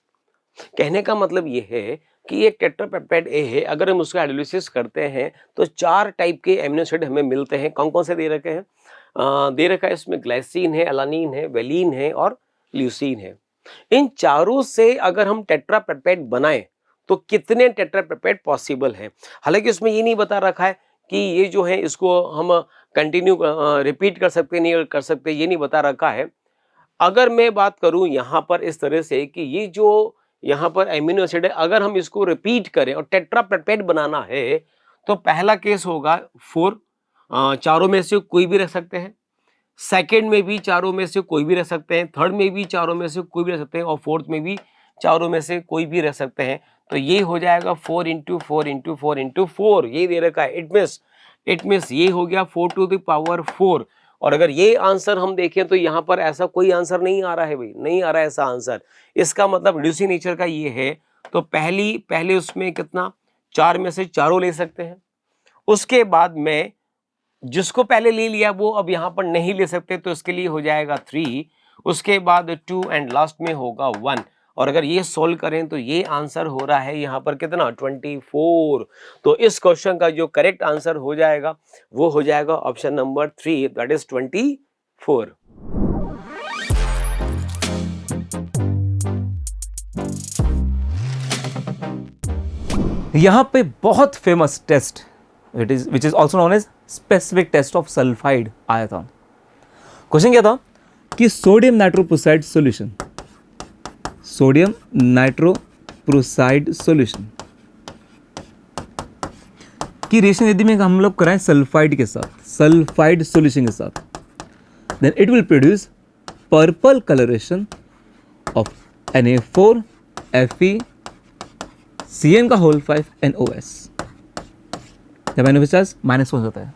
कहने का मतलब ये है कि ये टेट्रापेप्टाइड ए है, अगर हम उसका हाइड्रोलिसिस करते हैं तो 4 टाइप के एमिनो एसिड हमें मिलते हैं। कौन कौन से दे रखे हैं? दे रखा है इसमें ग्लाइसिन है, एलानिन है, वेलिन है और ल्यूसीन है। इन चारों से अगर हम टेट्रापेप्टाइड बनाएं तो कितने टेट्रापेप्टाइड पॉसिबल है? हालांकि उसमें ये नहीं बता रखा है कि ये जो है इसको हम कंटिन्यू रिपीट कर सकते नहीं कर सकते, ये नहीं बता रखा है। अगर मैं बात करूं यहाँ पर इस तरह से कि ये जो यहाँ पर एमिनो एसिड है, अगर हम इसको रिपीट करें और टेट्रापेप्टाइड बनाना है तो पहला केस होगा 4, चारों में से कोई भी रख सकते हैं। सेकंड में भी चारों में से कोई भी रह सकते हैं, थर्ड में भी चारों में से कोई भी रह सकते हैं और फोर्थ में भी चारों में से कोई भी रह सकते हैं। तो ये हो जाएगा 4 × 4 × 4 × 4, ये दे रखा है। इट मीन्स ये हो गया 4 to the power 4। और अगर ये आंसर हम देखें तो यहाँ पर ऐसा कोई आंसर नहीं आ रहा है भाई, नहीं आ रहा है ऐसा आंसर। इसका मतलब रिड्यूसिंग नेचर का ये है। तो पहले उसमें कितना, 4 में से चारों ले सकते हैं। उसके बाद में जिसको पहले ले लिया वो अब यहाँ पर नहीं ले सकते, तो इसके लिए हो जाएगा 3, उसके बाद 2 एंड लास्ट में होगा 1। और अगर ये सोल्व करें तो ये आंसर हो रहा है यहाँ पर कितना, 24। तो इस क्वेश्चन का जो करेक्ट आंसर हो जाएगा वो हो जाएगा ऑप्शन नंबर 3, दैट इज 24। यहाँ पे बहुत famous test which is also known as specific test of sulphide आया था। क्वेश्चन क्या था कि sodium nitroprusside solution, sodium nitroprusside solution की रिएक्शन यदि में हम लोग कराएं सल्फाइड के साथ, सल्फाइड सॉल्यूशन के साथ, then it will produce purple colouration of Na4 Fe Cn का होल 5 NOS, जब NOS चार्ज माइनस हो जाता है।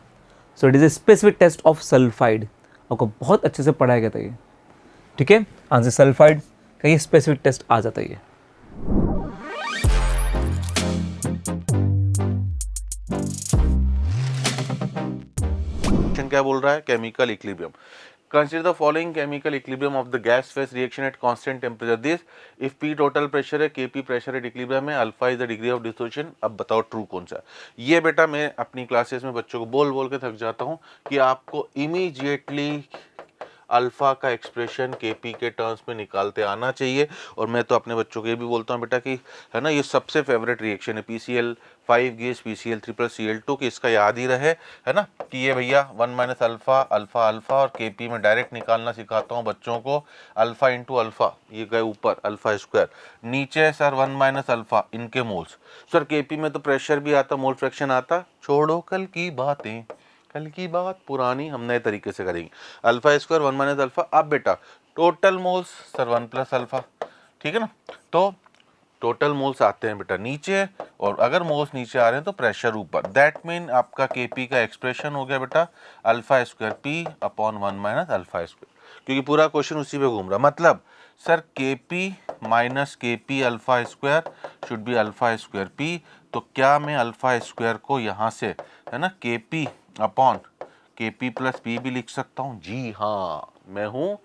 So it is a specific test of sulphide, आपको बहुत अच्छे से पढ़ाया गया था ये, ठीक है। आंसर सल्फाइड का ये स्पेसिफिक टेस्ट आ जाता है ये। क्या बोल रहा है, chemical equilibrium. Consider the following chemical equilibrium of the gas phase reaction at constant temperature. This if P total pressure है, Kp pressure at equilibrium है, alpha is the degree of dissociation। अब बताओ ट्रू कौन सा है। ये बेटा मैं अपनी क्लासेस में बच्चों को बोल बोल के थक जाता हूँ कि आपको इमीडिएटली अल्फा का एक्सप्रेशन केपी के टर्म्स में निकालते आना चाहिए। और मैं तो अपने बच्चों को ये भी बोलता हूँ बेटा कि है ना, ये सबसे फेवरेट रिएक्शन है PCl5 गिव्स PCl3 + Cl2, कि इसका याद ही रहे, है ना, कि ये भैया 1 - अल्फा अल्फा अल्फा और केपी में डायरेक्ट निकालना सिखाता हूँ बच्चों को। अल्फा इंटू अल्फा, ये गए ऊपर अल्फा स्क्वायर, नीचे सर 1 - अल्फा इनके मोल्स। सर केपी में तो प्रेशर भी आता, मोल फ्रैक्शन आता, छोड़ो कल की बातें, कल की बात पुरानी, हम नए तरीके से करेंगे। Alpha square 1 - alpha. अब बेटा टोटल मोल्स सर 1 + अल्फा, ठीक है ना। तो टोटल मोल्स आते हैं बेटा नीचे, और अगर मोल्स नीचे आ रहे हैं तो प्रेशर ऊपर। दैट मीन आपका केपी का एक्सप्रेशन हो गया बेटा alpha square P upon 1 - alpha square, क्योंकि पूरा क्वेश्चन उसी पे घूम रहा। मतलब sir KP minus KP alpha square should be alpha square P। तो क्या मैं अल्फा स्क्वायर को यहाँ से, है ना, KP upon KP plus P भी लिख सकता हूँ? जी हाँ, मैं हूँ,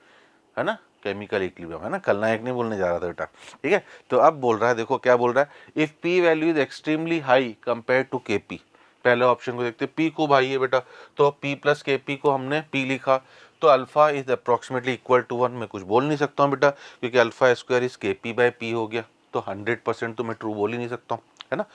है ना, केमिकल इक्विलिब्रियम, है ना, कल नायक नहीं बोलने जा रहा था बेटा, ठीक है। तो अब बोल रहा है, देखो क्या बोल रहा है, if P value is extremely high compare to KP। पहले ऑप्शन को देखते, P खूब हाई है बेटा, तो P + KP को हमने P लिखा, तो alpha is approximately equal to 1। मैं कुछ बोल नहीं सकता हूँ बेटा, क्योंकि अल्फा स्क्वायर इज KP/P हो गया, तो 100% तो मैं ट्रू बोल ही नहीं सकता हूँ, है ना।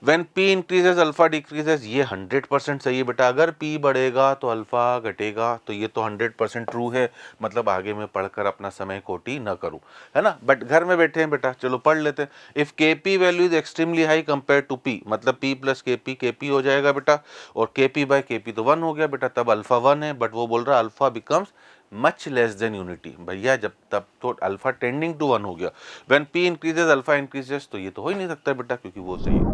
When P increases alpha decreases, ये 100% सही है बेटा। अगर P बढ़ेगा तो अल्फा घटेगा, तो ये तो 100% ट्रू है। मतलब आगे मैं पढ़कर अपना समय खोटी न करूं, है ना। बट घर में बैठे हैं बेटा, चलो पढ़ लेते हैं। If KP value is extremely high compare to P, मतलब P + KP, KP हो जाएगा बेटा, और KP/KP तो 1 हो गया बेटा, तब अल्फा 1 है। बट वो बोल रहा है alpha becomes much less than unity. भैया जब तब तो अल्फा टेंडिंग टू 1 हो गया। When P increases alpha increases, तो ये तो हो ही नहीं सकता बेटा, क्योंकि वो सही है।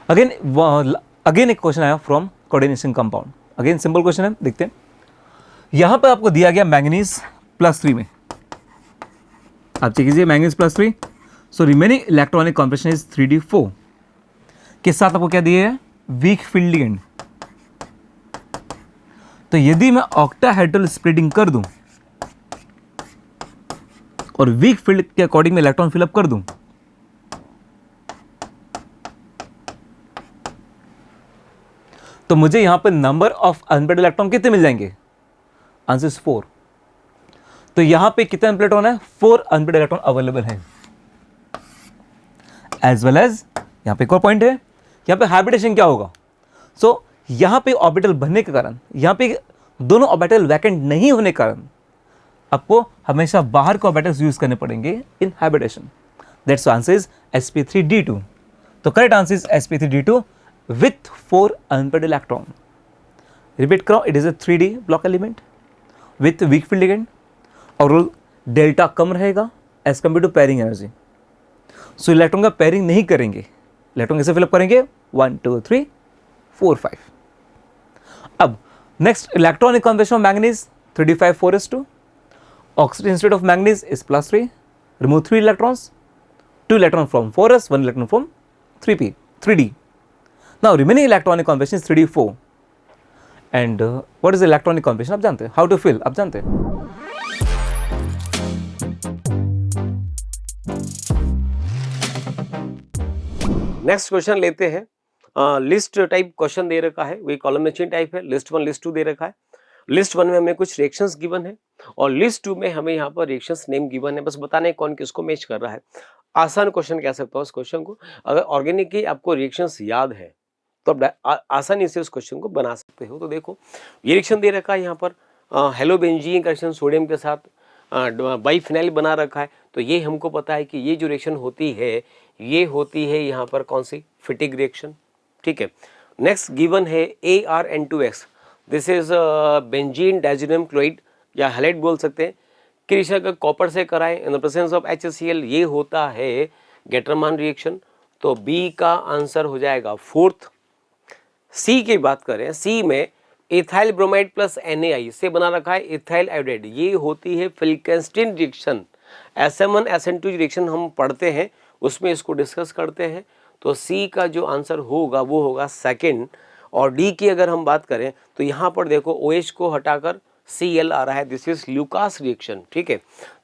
अगेन एक क्वेश्चन आया from coordination compound. Again simple question है, देखते हैं। यहां पे आपको दिया गया मैंगनीज +3 में, आप चेक कीजिए manganese +3, so remaining electronic configuration is 3d4 के साथ आपको क्या दिए है, वीक फील्ड लिगेंड। तो यदि मैं ऑक्टाहेड्रल स्प्लिटिंग कर दूं और वीक फील्ड के अकॉर्डिंग में इलेक्ट्रॉन फिलअप कर दूं, तो मुझे यहां पर नंबर ऑफ अनपेड इलेक्ट्रॉन कितने मिल जाएंगे, आंसर इज 4। तो यहां पे कितने अनपेड इलेक्ट्रॉन है, 4 अनपेड इलेक्ट्रॉन अवेलेबल है। एज वेल एज यहां पे एक और पॉइंट है, यहां पे हाइब्रिडेशन क्या होगा, सो यहां पे ऑर्बिटल बनने के कारण, यहां पे दोनों ऑर्बिटल वैकेंट नहीं होने के कारण आपको हमेशा बाहर के ऑर्बिटल्स यूज करने पड़ेंगे in hybridisation. That's answer is sp3d2। तो correct answer is sp3d2 with 4 unpaired electron. Repeat करो, it is a 3d block element with weak field ligand और डेल्टा कम रहेगा as compared to pairing energy. So electron का पेयरिंग नहीं करेंगे, इलेक्ट्रॉन कैसे फिलअप करेंगे, 1 2 3 4 5। अब next electronic configuration of manganese 3d5 4s2, oxygen state of manganese is +3, remove 3 electrons, 2 electron from 4s, 1 electron from 3d. Now remaining electronic configuration is 3d4 and what is the electronic configuration आप जानते हैं, how to fill आप जानते हैं। नेक्स्ट क्वेश्चन लेते हैं। लिस्ट टाइप क्वेश्चन दे रखा है, वही कॉलम में चेन टाइप है। लिस्ट 1 लिस्ट 2 दे रखा है। लिस्ट 1 में हमें कुछ रिएक्शंस गिवन है और लिस्ट 2 में हमें यहाँ पर रिएक्शंस नेम गिवन है, बस बताना है कौन किसको मैच कर रहा है। आसान क्वेश्चन कह सकता हूँ इस क्वेश्चन को। अगर ऑर्गेनिक की आपको रिएक्शंस याद है तो आप आसानी से उस क्वेश्चन को बना सकते हो। तो देखो ये रिएक्शन दे रखा है यहाँ पर, हेलोबेंजीन का रिएक्शन सोडियम के साथ बाइफिनाइल बना रखा है। तो ये हमको पता है कि ये जो रिएक्शन होती है ये होती है यहाँ पर कौन सी, फिटिक रिएक्शन, ठीक है। नेक्स्ट गिवन है ArN2X, this is benzene diazonium chloride या हैलाइड बोल सकते हैं। क्रिएशन अगर कॉपर से कराएं in the presence of HCl, ये होता है गेटरमान रिएक्शन। तो बी का आंसर हो जाएगा 4th। सी की बात करें, सी में इथाइल ब्रोमाइड प्लस NaI से बना रखा है इथाइल आयोडाइड, ये होती है फिल्केंस्टीन रिएक्शन। SM1 SN2 रिएक्शन हम पढ़ते हैं उसमें इसको डिस्कस करते हैं। तो सी का जो आंसर होगा वो होगा 2nd। और डी की अगर हम बात करें तो यहाँ पर देखो OH को हटाकर Cl आ रहा है, दिस इज ल्यूकास रिएक्शन, ठीक है।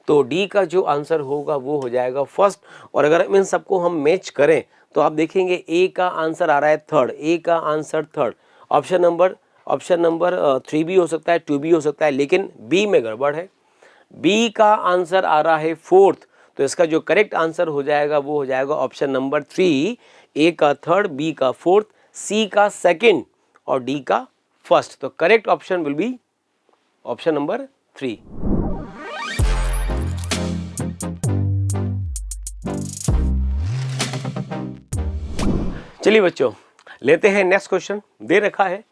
तो डी का जो आंसर होगा वो हो जाएगा 1st। और अगर इन सबको हम मैच करें तो आप देखेंगे ए का आंसर आ रहा है 3rd, ए का आंसर 3rd। ऑप्शन नंबर 3 भी हो सकता है, 2 भी हो सकता है, लेकिन बी में गड़बड़ है। बी का आंसर आ रहा है 4th। तो इसका जो करेक्ट आंसर हो जाएगा वो हो जाएगा ऑप्शन नंबर 3, ए का 3rd, बी का 4th, सी का 2nd और डी का 1st। तो correct option will be option number 3। चलिए बच्चों लेते हैं नेक्स्ट क्वेश्चन। दे रखा है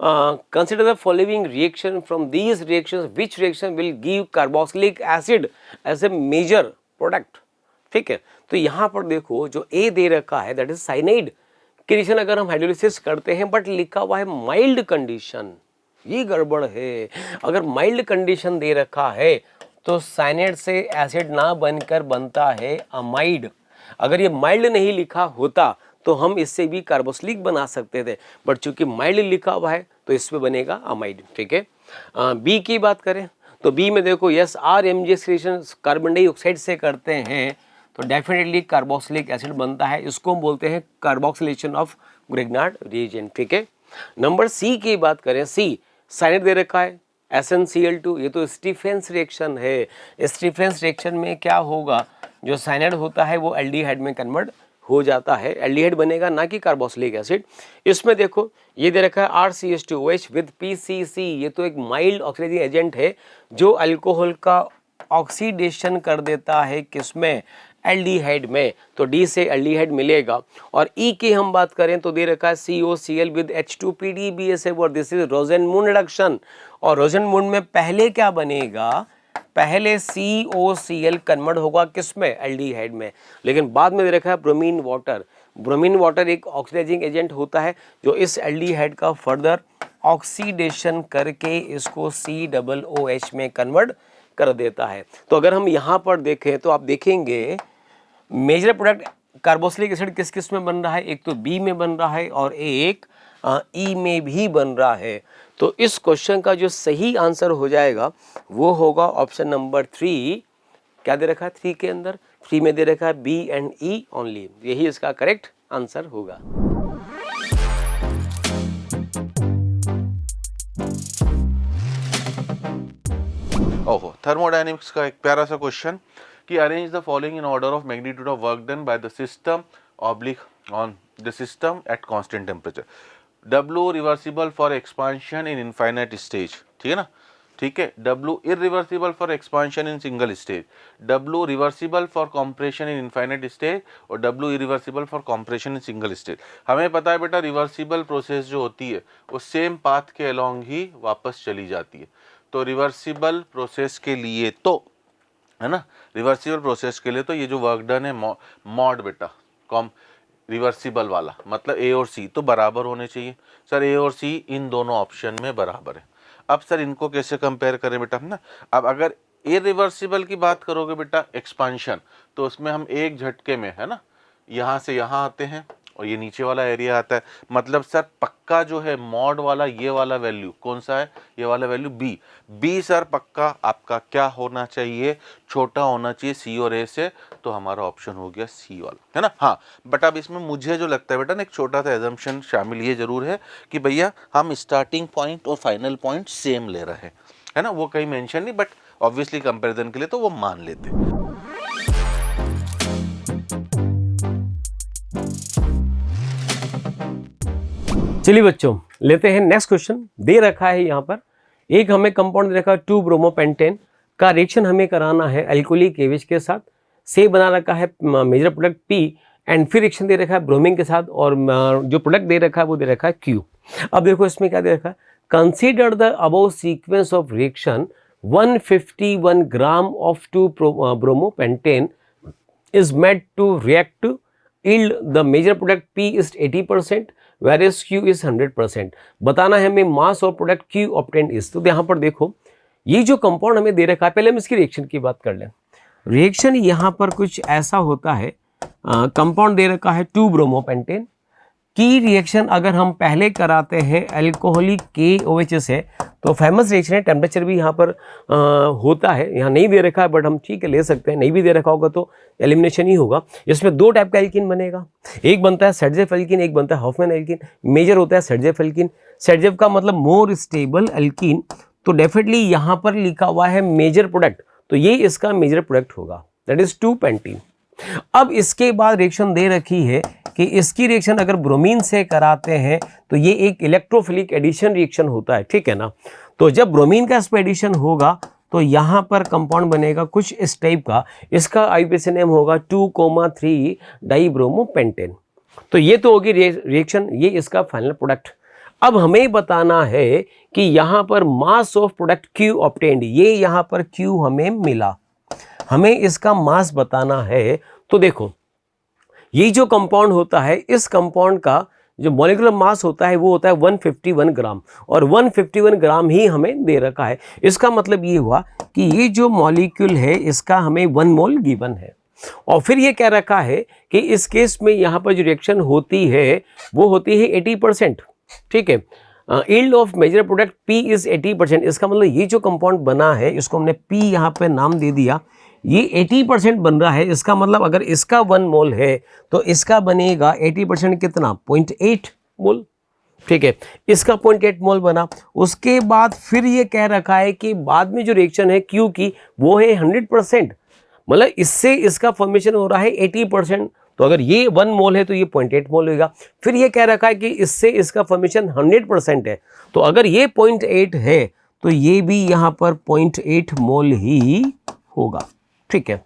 consider the following reaction from these reactions which reaction will give carboxylic acid as a major product, ठीक है। तो यहाँ पर देखो जो ए दे रखा है दैट इज साइनाइड। क्रिएशन अगर हम हाइड्रोलिसिस करते हैं बट लिखा हुआ है माइल्ड कंडीशन, ये गड़बड़ है। अगर माइल्ड कंडीशन दे रखा है तो साइनाइड से एसिड ना बनकर बनता है अमाइड। अगर ये माइल्ड नहीं लिखा होता तो हम इससे भी कार्बोक्सिलिक बना सकते थे, बट चूंकि माइल्ड लिखा हुआ है तो इसमें बनेगा अमाइड, ठीक है। बी की बात करें तो बी में देखो yes RMgS creation carbon dioxide से करते हैं तो डेफिनेटली कार्बोक्सिलिक एसिड बनता है, इसको हम बोलते हैं कार्बोक्सिलेशन ऑफ ग्रिग्नार्ड रिएजेंट, ठीक है। नंबर सी की बात करें, सी साइनाइड दे रखा है SnCl2, ये तो स्टीफेंस रिएक्शन है। स्टीफेंस रिएक्शन में क्या होगा, जो साइनाइड होता है वो एल्डिहाइड में कन्वर्ट हो जाता है, एल्डिहाइड बनेगा ना कि कार्बोक्सिलिक एसिड। इसमें देखो ये दे रखा है RCH2OH विद PCC, ये तो एक माइल्ड ऑक्सीडाइजिंग एजेंट है जो अल्कोहल का ऑक्सीडेशन कर देता है किसमें, एल्डिहाइड में। तो डी से एल्डिहाइड मिलेगा। और ई की हम बात करें तो दे रखा है COCl विद H2PDBSF और दिस इज रोजेनमून रिडक्शन। और रोजेनमून में पहले क्या बनेगा, पहले COCl कन्वर्ट होगा किसमें, एल्डिहाइड में, लेकिन बाद में दे रखा है ब्रोमीन वाटर। ब्रोमीन वाटर एक ऑक्सीडाइजिंग एजेंट होता है जो इस एल्डिहाइड का फर्दर ऑक्सीडेशन करके इसको COOH में कन्वर्ट कर देता है। तो अगर हम यहाँ पर देखें तो आप देखेंगे मेजर प्रोडक्ट कार्बोक्सिलिक एसिड किस किस में बन रहा है, एक तो बी में बन रहा है और एक ई में भी बन रहा है। तो इस क्वेश्चन का जो सही आंसर हो जाएगा वो होगा ऑप्शन नंबर 3। क्या दे रखा है 3 के अंदर, 3 में दे रखा है बी एंड ई ओनली, यही इसका करेक्ट आंसर होगा। ओहो, थर्मोडायनेमिक्स का एक प्यारा सा क्वेश्चन कि arrange the following in order of magnitude of work done by the system oblique on the system at constant temperature. W reversible for expansion in infinite stage, ठीक है ना, ठीक है। W irreversible for expansion in single stage, W reversible for compression in infinite stage और W irreversible for compression in single stage. हमें पता है बेटा रिवर्सिबल प्रोसेस जो होती है वो सेम पाथ के अलोंग ही वापस चली जाती है। तो रिवर्सिबल प्रोसेस के लिए तो, है ना, रिवर्सिबल प्रोसेस के लिए तो ये जो वर्क डन है मॉड बेटा कॉम रिवर्सिबल वाला मतलब ए और सी तो बराबर होने चाहिए। सर ए और सी इन दोनों ऑप्शन में बराबर है। अब सर इनको कैसे कंपेयर करें बेटा, है ना। अब अगर इरिवर्सिबल की बात करोगे बेटा एक्सपांशन, तो उसमें हम एक झटके में, है ना, यहाँ से यहाँ आते हैं और ये नीचे वाला एरिया आता है। मतलब सर पक्का जो है मॉड वाला ये वाला वैल्यू कौन सा है, ये वाला वैल्यू बी सर पक्का आपका क्या होना चाहिए, छोटा होना चाहिए सी और ए से। तो हमारा ऑप्शन हो गया सी वाला, है ना। हाँ बट अब इसमें मुझे जो लगता है बेटा ना एक छोटा सा एजम्पशन शामिल ये जरूर है कि भैया हम स्टार्टिंग पॉइंट और फाइनल पॉइंट सेम ले रहे हैं, है ना, वो कहीं मेंशन नहीं, बट ऑब्वियसली कंपैरिजन के लिए तो वो मान लेते हैं। चलिए बच्चों लेते हैं नेक्स्ट क्वेश्चन। दे रखा है यहाँ पर एक हमें कंपाउंड दे रखा है 2-ब्रोमोपेंटेन का रिएक्शन हमें कराना है अल्कोहलिक एविज के साथ। से बना रखा है मेजर प्रोडक्ट पी एंड फिर रिएक्शन दे रखा है ब्रोमीन के साथ और जो प्रोडक्ट दे रखा है वो दे रखा है क्यू। अब देखो इसमें क्या दे रखा है, consider the above sequence of reaction 151 gram of two bromopentane is made to react to yield the major product P is 80% whereas Q is 100%। बताना है हमें मास और प्रोडक्ट Q obtained is। तो यहाँ पर देखो ये जो कंपाउंड हमें दे रखा है, पहले हम इसकी रिएक्शन की बात कर लें। रिएक्शन यहाँ पर कुछ ऐसा होता है, कंपाउंड दे रखा है 2-ब्रोमोपेंटेन की रिएक्शन अगर हम पहले कराते हैं अल्कोहलिक KOH से तो फेमस रिएक्शन है। टेम्परेचर भी यहाँ पर होता है, यहाँ नहीं दे रखा है बट हम ठीक है ले सकते हैं, नहीं भी दे रखा होगा तो एलिमिनेशन ही होगा। इसमें 2 टाइप का एल्कीन बनेगा, एक बनता है सेडजेफ एल्कीन, एक बनता है हॉफमैन एल्कीन। मेजर होता है सेडजेफ एल्कीन, सेडजेफ का मतलब मोर स्टेबल एल्कीन। तो डेफिनेटली यहाँ पर लिखा हुआ है मेजर प्रोडक्ट, तो ये इसका मेजर प्रोडक्ट होगा, दैट इज 2-पेंटीन। अब इसके बाद रिएक्शन दे रखी है कि इसकी रिएक्शन अगर ब्रोमीन से कराते हैं तो ये एक इलेक्ट्रोफिलिक एडिशन रिएक्शन होता है, ठीक है ना। तो जब ब्रोमीन का इस पर एडिशन होगा तो यहाँ पर कंपाउंड बनेगा कुछ इस टाइप का, इसका आईयूपीएसी नेम होगा 2,3 डाइब्रोमोपेंटेन। तो ये तो होगी रिएक्शन, ये इसका फाइनल प्रोडक्ट। अब हमें बताना है कि यहाँ पर mass of product Q obtained, ये यहाँ पर Q हमें मिला, हमें इसका मास बताना है। तो देखो ये जो कंपाउंड होता है इस कंपाउंड का जो मॉलिक्यूलर मास होता है वो होता है 151 ग्राम और 151 ग्राम ही हमें दे रखा है। इसका मतलब ये हुआ कि ये जो मॉलिक्यूल है इसका हमें 1 मोल गिवन है और फिर ये कह रखा है कि इस केस में यहाँ पर जो रिएक्शन होती है वो होती है 80%, ठीक है। Yield of major product P is 80%। इसका मतलब ये जो कंपाउंड बना है इसको हमने P यहाँ पे नाम दे दिया, ये 80% बन रहा है। इसका मतलब अगर इसका 1 मोल है तो इसका बनेगा 80% कितना, 0.8 मोल, ठीक है। इसका 0.8 मोल बना। उसके बाद फिर ये कह रखा है कि बाद में जो रिएक्शन है Q की वो है 100%, मतलब इससे इसका फॉर्मेशन हो रहा है 80%। तो अगर ये 1 मोल है तो ये 0.8 मोल होगा। फिर ये कह रखा है कि इससे इसका फॉर्मेशन 100% है, तो अगर ये 0.8 है तो ये भी यहाँ पर 0.8 मोल ही होगा, ठीक है।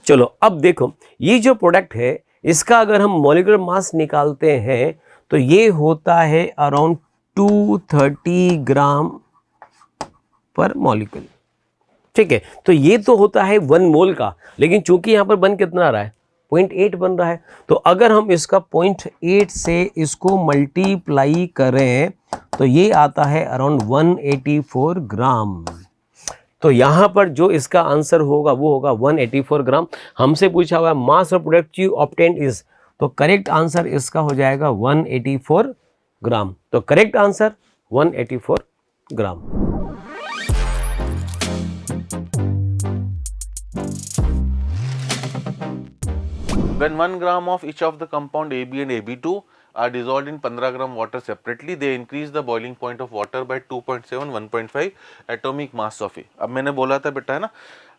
चलो अब देखो ये जो प्रोडक्ट है इसका अगर हम मॉलिक्यूलर मास निकालते हैं तो ये होता है अराउंड 230 ग्राम पर मॉलिक्यूल, ठीक है। तो ये तो होता है 1 मोल का, लेकिन चूंकि यहाँ पर बन कितना आ रहा है, 0.8 बन रहा है। तो अगर हम इसका 0.8 से इसको मल्टीप्लाई करें तो ये आता है अराउंड 184 ग्राम। तो यहाँ पर जो इसका आंसर होगा वो होगा 184 ग्राम। हमसे पूछा हुआ है mass of product you obtained is, तो करेक्ट आंसर इसका हो जाएगा 184 ग्राम। तो correct answer 184 gram. When 1 gram of each of the compound AB and AB2 are dissolved in 15 gram water separately, they increase the boiling point of water by 2.7, 1.5 atomic mass of A। अब मैंने बोला था बेटा है ना,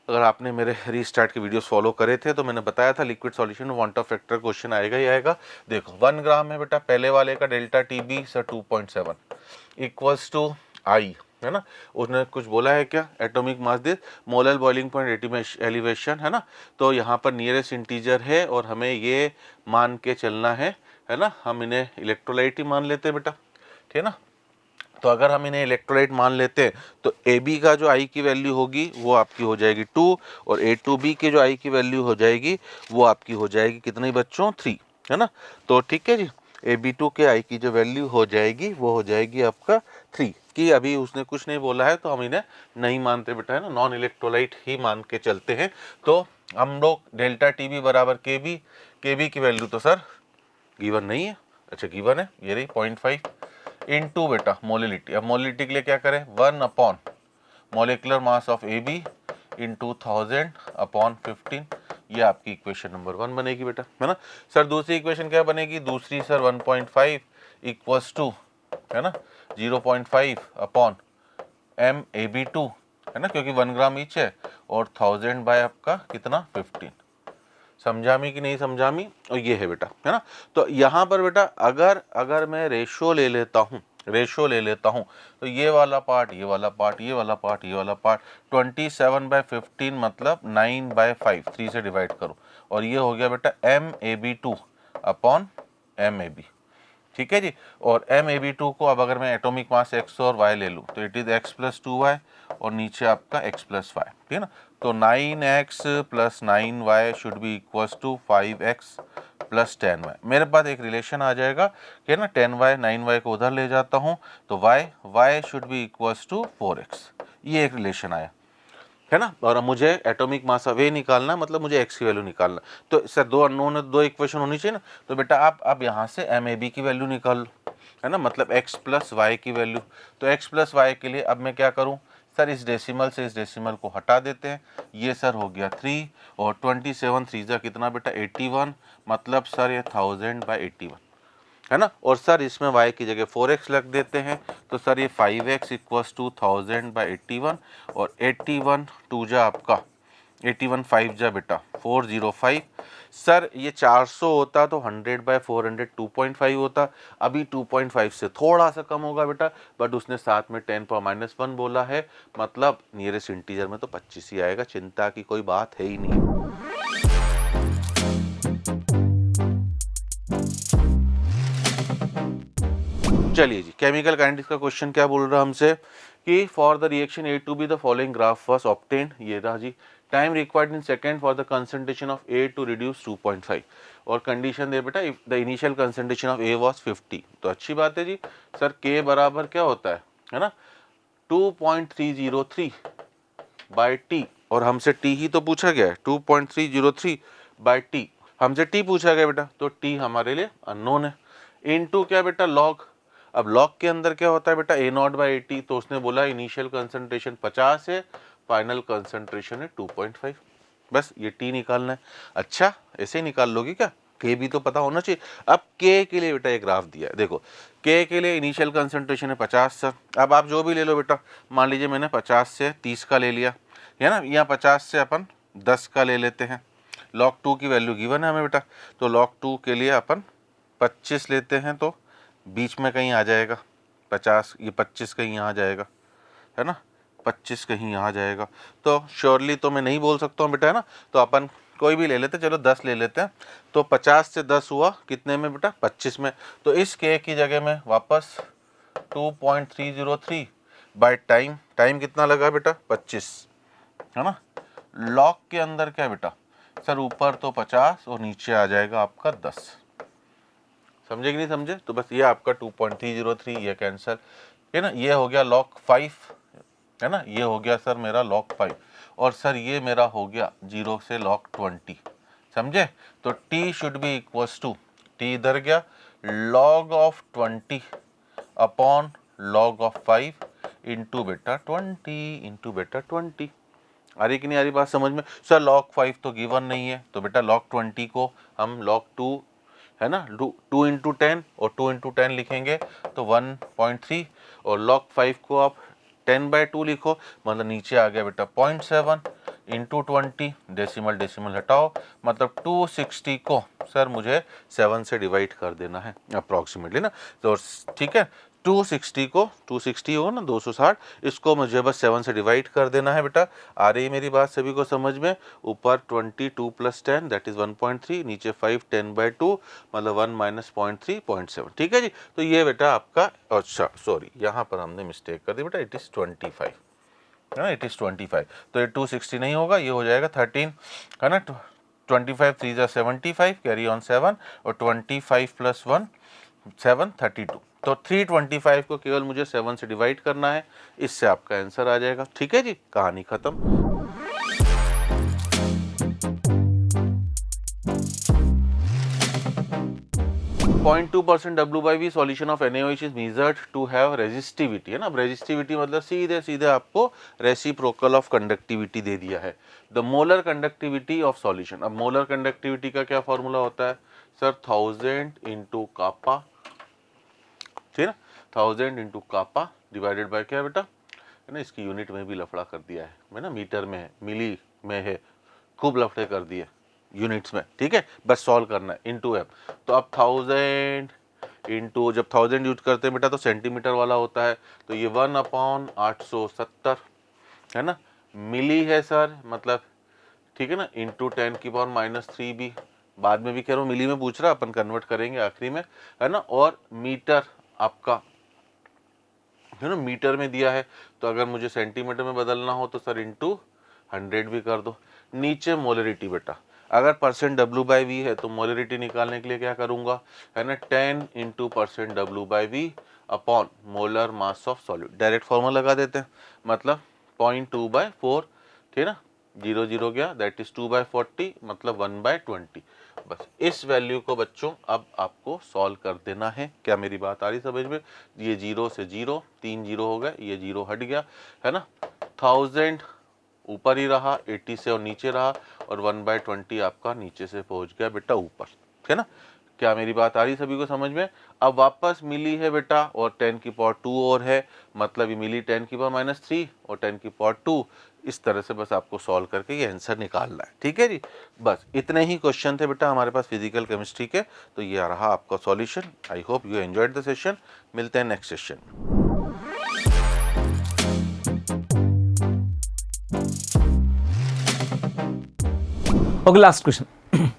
अगर आपने मेरे रीस्टार्ट के वीडियोस फॉलो करे थे तो मैंने बताया था लिक्विड सॉल्यूशन में वांट ऑफ फैक्टर क्वेश्चन आएगा ही आएगा। देखो 1 ग्राम है बेटा, पहले वाले का delta TB sir 2.7 equals to i, है ना। उसने कुछ बोला है क्या, atomic mass this, molar boiling point elevation, है ना। तो यहाँ पर नियरेस्ट इंटीजर है और हमें ये मान के चलना है ना। हम इन्हें इलेक्ट्रोलाइट ही मान लेते हैं बेटा, ठीक है ना। तो अगर हम इन्हें इलेक्ट्रोलाइट मान लेते हैं तो AB का जो I की वैल्यू होगी वो आपकी हो जाएगी 2 और A2B की जो I की वैल्यू हो जाएगी वो आपकी हो जाएगी कितने बच्चों 3, है ना। तो ठीक है जी, AB2 के I की जो वैल्यू हो जाएगी वो हो जाएगी आपका 3 की। अभी उसने कुछ नहीं बोला है तो हम इन्हें नहीं मानते बेटा, है ना, नॉन इलेक्ट्रोलाइट ही मान के चलते हैं। तो हम लोग डेल्टा TB बराबर KB की वैल्यू तो सर गिवन नहीं है, अच्छा गिवन है, ये रही 0.5 इनटू बेटा मोलिलिटी। अब मोलिलिटी के लिए क्या करें, 1 upon molecular mass of AB into 1000 upon 15, ये आपकी इक्वेशन नंबर 1 बनेगी बेटा, है ना। सर दूसरी इक्वेशन क्या बनेगी, दूसरी सर 1.5 इक्वल्स टू, है ना, 0.5 अपॉन MAB2, है ना, क्योंकि 1 ग्राम ईच है और 1000 बाय आपका कितना 15। समझामी कि नहीं समझामी, और ये है बेटा, है ना। तो यहाँ पर बेटा अगर मैं रेशो ले लेता हूँ तो ये वाला पार्ट, ये वाला पार्ट, ये वाला पार्ट, ये वाला पार्ट 27/15 मतलब 9/5, 3 से डिवाइड करो और ये हो गया बेटा MAB2 अपॉन MAB, ठीक है जी। और MAB2 को अब अगर मैं एटॉमिक मास x और y ले लूँ तो इट इज x + 2y और नीचे आपका x + y, ठीक है ना। तो 9x + 9y should be equals to 5x + 10y। मेरे पास एक रिलेशन आ जाएगा कि ना 10y 9y को उधर ले जाता हूँ तो y should be equals to 4x, ये एक रिलेशन आया, है ना। और मुझे एटॉमिक मास ऑफ ए निकालना, मतलब मुझे एक्स की वैल्यू निकालना। तो सर दो अननोन है, दो इक्वेशन होनी चाहिए ना। तो बेटा आप अब यहाँ से MAB की वैल्यू निकाल लो, है ना, मतलब x + y की वैल्यू। तो x + y के लिए अब मैं क्या करूँ सर, इस डेसिमल से इस डेसिमल को हटा देते हैं, ये सर हो गया 3 और 27 3 कितना बेटा 81, मतलब सर ये 1000/81, है ना। और सर इसमें y की जगह 4x लग देते हैं तो सर ये 5x इक्वल्स टू 1000/81 और 81 2 जा आपका 81 5 जा बेटा 405। सर ये 400 होता तो 100/400 2.5 होता, अभी 2.5 से थोड़ा सा कम होगा बेटा, बट उसने साथ में 10⁻⁻1 बोला है, मतलब नियरेस्ट इंटीजर में तो 25 ही आएगा, चिंता की कोई बात है ही नहीं। चलिए जी, केमिकल काइनेटिक्स का क्वेश्चन क्या बोल रहा है हमसे कि for the reaction A2B the following graph was obtained, ये रहा जी। Time required in second for the concentration of A to reduce 2.5 और कंडीशन दे बेटा if the initial concentration of A was 50। तो अच्छी बात है जी। सर K बराबर क्या होता है ना 2.303 बाय T, और हमसे T ही तो पूछा गया है, 2.303 बाय T हमसे T पूछा गया बेटा, तो T हमारे लिए अननोन है। इनटू क्या बेटा लॉग, अब लॉग के अंदर क्या होता है बेटा A0/80, तो उसने बोला इनिशियल कंसंट्रेशन 50 है, फाइनल कंसंट्रेशन है 2.5, बस ये T निकालना है। अच्छा ऐसे ही निकाल लोगे क्या, K भी तो पता होना चाहिए। अब K के लिए बेटा ये ग्राफ दिया है, देखो K के लिए इनिशियल कंसंट्रेशन है 50 सर। अब आप जो भी ले लो बेटा, मान लीजिए मैंने 50 से 30 का ले लिया, है ना, या 50 से अपन 10 का ले लेते हैं। log 2 की वैल्यू गिवन है हमें बेटा, तो log 2 के लिए अपन 25 लेते हैं, तो बीच में कहीं आ जाएगा 50, ये 25 कहीं यहाँ जाएगा, है ना, 25 कहीं यहाँ जाएगा। तो श्योरली तो मैं नहीं बोल सकता हूँ बेटा, है ना, तो अपन कोई भी ले लेते, चलो 10 ले लेते हैं। तो 50 से 10 हुआ कितने में बेटा 25 में, तो इस K की जगह में वापस 2.303 बाय टाइम कितना लगा बेटा 25, है ना। लॉग के अंदर क्या बेटा सर, ऊपर तो 50 और नीचे आ जाएगा आपका 10, समझे कि नहीं समझे। तो बस ये आपका 2.303 ये कैंसिल, है ना, ये हो गया log 5, है ना। ये हो गया सर मेरा log 5 और सर ये मेरा हो गया 0 से log 20, समझे। तो t should be equals to, t इधर गया, log of 20 upon log of 5 into beta 20 into beta 20। आ रही कि नहीं आ रही बात समझ में। सर log 5 तो गिवन नहीं है, तो बेटा log 20 को हम log 2 है ना 2 इंटू 10 और 2 इंटू 10 लिखेंगे तो 1.3 और log 5 को आप 10/2 लिखो, मतलब नीचे आ गया बेटा 0.7 इंटू 20, डेसिमल डेसिमल हटाओ, मतलब 260 को सर मुझे 7 से डिवाइड कर देना है अप्रॉक्सीमेटली ना। तो ठीक है 260 को 260 हो ना 260, इसको मुझे बस 7 से डिवाइड कर देना है बेटा। आ रही मेरी बात सभी को समझ में। ऊपर 22 प्लस 10 दैट इज 1.3, नीचे 5 10/2 मतलब 1 माइनस 0.3 0.7। ठीक है जी। तो ये बेटा आपका, अच्छा सॉरी यहाँ पर हमने मिस्टेक कर दी बेटा, इट इज़ 25 है ना, इट इज़ 25। तो ये 260 नहीं होगा, ये हो जाएगा 13 है ना। 25 3 जा 75, कैरी ऑन 7 और 25 प्लस 1 7 32। तो 325 को केवल मुझे 7 से डिवाइड करना है, इससे आपका आंसर आ जाएगा। ठीक है जी, कहानी खत्म। .2% W/V solution of NaOH is measured to have resistivity है ना। अब resistivity मतलब सीधे सीधे आपको reciprocal of conductivity दे दिया है। The molar conductivity of solution, अब molar conductivity का क्या फॉर्मूला होता है सर 1000 इंटू कापा, ठीक है ना, 1000 इंटू कापा डिवाइडेड बाय क्या है बेटा, है ना। इसकी यूनिट में भी लफड़ा कर दिया है ना, मीटर में है, मिली में है, खूब लफड़े कर दिए यूनिट्स में। ठीक है, बस सॉल्व करना है इंटू एम। तो अब 1000 इंटू, जब 1000 यूज करते हैं बेटा तो सेंटीमीटर वाला होता है, तो ये 1/870 है ना, मिली है सर, मतलब ठीक है ना, इंटू 10 की पावर -3 भी, बाद में भी कह रहा हूँ मिली में पूछ रहा, अपन कन्वर्ट करेंगे आखिरी में है ना। और मीटर आपका है ना, मीटर में दिया है, तो अगर मुझे सेंटीमीटर में बदलना हो तो सर इंटू 100 भी कर दो। नीचे मोलरिटी बेटा, अगर परसेंट W/V है तो मोलरिटी निकालने के लिए क्या करूंगा है ना, 10 into percent W/V upon molar mass of solid, direct formula लगा देते हैं, मतलब 0.2/4, ठीक है ना, 0 0 गया दैट इज 2/40 मतलब 1/20। बस इस वैल्यू को बच्चों अब आपको सॉल्व कर देना है। क्या मेरी बात आ रही समझ में। ये 0 से 0, 3 0 हो गए, ये 0 हट गया है ना, 1000 ऊपर ही रहा, 80 से और नीचे रहा, और 1/20 आपका नीचे से पहुंच गया बेटा ऊपर, है ना। क्या मेरी बात आ रही सभी को समझ में। अब वापस मिली है बेटा और 10 की पावर 2 और है, मतलब ये मिली 10 की पावर -3 और 10 की पावर 2। इस तरह से बस आपको सॉल्व करके ये आंसर निकालना है। ठीक है जी, बस इतने ही क्वेश्चन थे बेटा हमारे पास फिजिकल केमिस्ट्री के। तो ये रहा आपका solution. I hope you enjoyed the session. मिलते हैं next session. Okay, last question.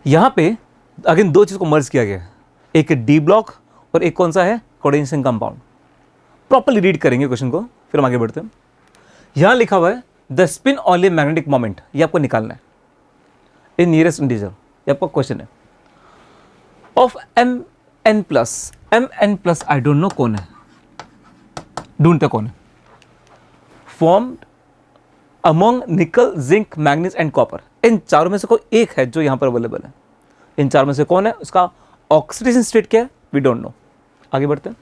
यहाँ पे अगेन दो चीज़ को मर्ज किया गया है, एक डी ब्लॉक और एक कौन सा है, कोऑर्डिनेशन कंपाउंड। प्रॉपर्ली रीड करेंगे क्वेश्चन को, फिर हम आगे बढ़ते हैं। यहाँ लिखा हुआ है the spin only magnetic moment, ये आपको निकालना है इन नियरेस्ट इंटीजर। ये आपका क्वेश्चन है। Of mn plus I don't know कौन है, ढूंढते कौन है। फॉर्म्ड अमोंग निकल, जिंक, मैग्नीज एंड कॉपर। इन चारों में से कोई एक है जो यहाँ पर अवेलेबल है। इन चारों में से कौन है, उसका ऑक्सीडेशन स्टेट क्या है, वी डोंट नो। आगे बढ़ते हैं।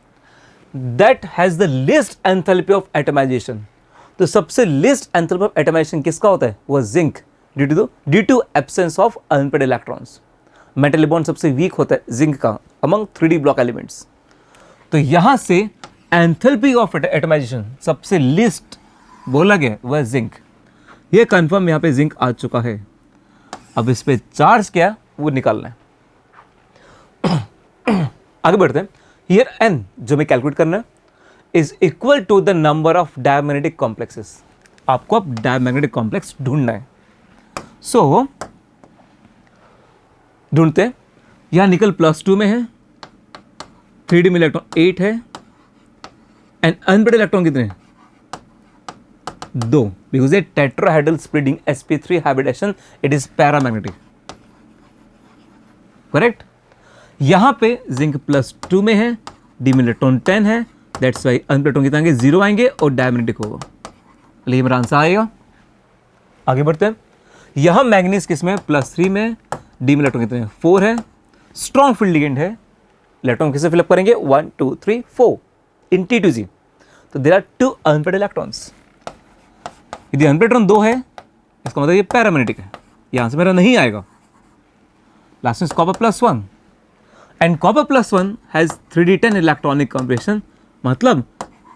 That has the least enthalpy of atomisation. तो सबसे लीस्ट एंथैल्पी ऑफ एटमाइजेशन किसका होता है, वो zinc, due to absence of unpaired electrons. Metal bond सबसे वीक होता है जिंक का अमंग 3D ब्लॉक एलिमेंट्स। तो यहां से एंथैल्पी ऑफ एटमाइजेशन सबसे लीस्ट बोला गया वह जिंक। ये कंफर्म यहां पे जिंक आ चुका है। अब इस पे चार्ज क्या वो निकालना है। आगे बढ़ते हैं। हियर n जो मैं कैलकुलेट करना है is equal to the number of diamagnetic complexes. आपको अब डायमैग्नेटिक कॉम्प्लेक्स ढूंढना है। सो ढूंढते हैं। यहां निकल +2 में है, 3D में इलेक्ट्रॉन 8 है, एंड अनपेड इलेक्ट्रॉन कितने हैं, 2, बिकॉज ये tetrahedral splitting sp3 hybridisation, it is paramagnetic, correct. यहां पे जिंक +2 में है, डी में इलेक्ट्रॉन 10 है, दैट्स वाई अनप्लेटों कितने आएंगे, 0 आएंगे और डायमैग्नेटिक होगा। ये मेरा आंसर आएगा। आगे बढ़ते हैं। यहां मैग्नीज किस में, +3 में, डी में इलेक्ट्रॉन कितने हैं, 4 है, स्ट्रॉन्ग फील्ड लिगेंड है, इलेक्ट्रॉन किससे फिलअप करेंगे, 1 2 3 4 इन T2G। तो देयर आर 2 अनपेड इलेक्ट्रॉन्स। यदि अनपेड इलेक्ट्रॉन 2 है इसका मतलब ये पैरामैग्नेटिक है, ये आंसर मेरा नहीं आएगा। लास्ट में copper +1 and copper +1 has 3d10 electronic combination, मतलब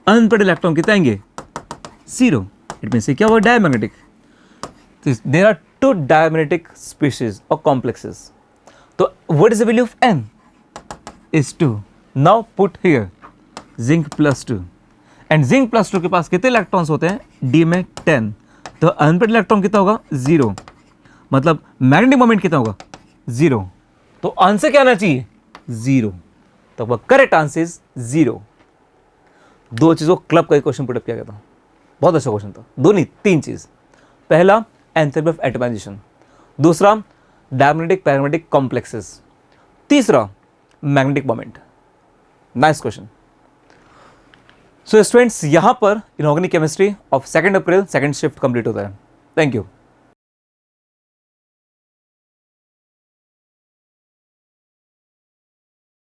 अनपेड इलेक्ट्रॉन कितने आएंगे, 0। इट मीन्स क्या हुआ, diamagnetic. There are 2 diamagnetic species और कॉम्प्लेक्सेस। तो what is the value of n is 2। Now put here zinc +2 and zinc +2 के पास कितने इलेक्ट्रॉन्स होते हैं, d में 10। तो अनपेड इलेक्ट्रॉन कितना होगा, 0, मतलब मैग्नेटिक मोमेंट कितना होगा, 0। तो आंसर क्या आना चाहिए, 0। तो वह करेक्ट आंसर इज 0। 2 चीज़ों क्लब का क्वेश्चन पुटअप किया गया था, बहुत अच्छा क्वेश्चन था। 2 नहीं 3 चीज़। पहला एंथैल्पी ऑफ एटमाइजेशन, दूसरा डायमैग्नेटिक पैरामैग्नेटिक कॉम्प्लेक्सेस, तीसरा magnetic moment. Nice question. So students, यहां पर inorganic chemistry of 2 April second shift complete होता है। Thank you.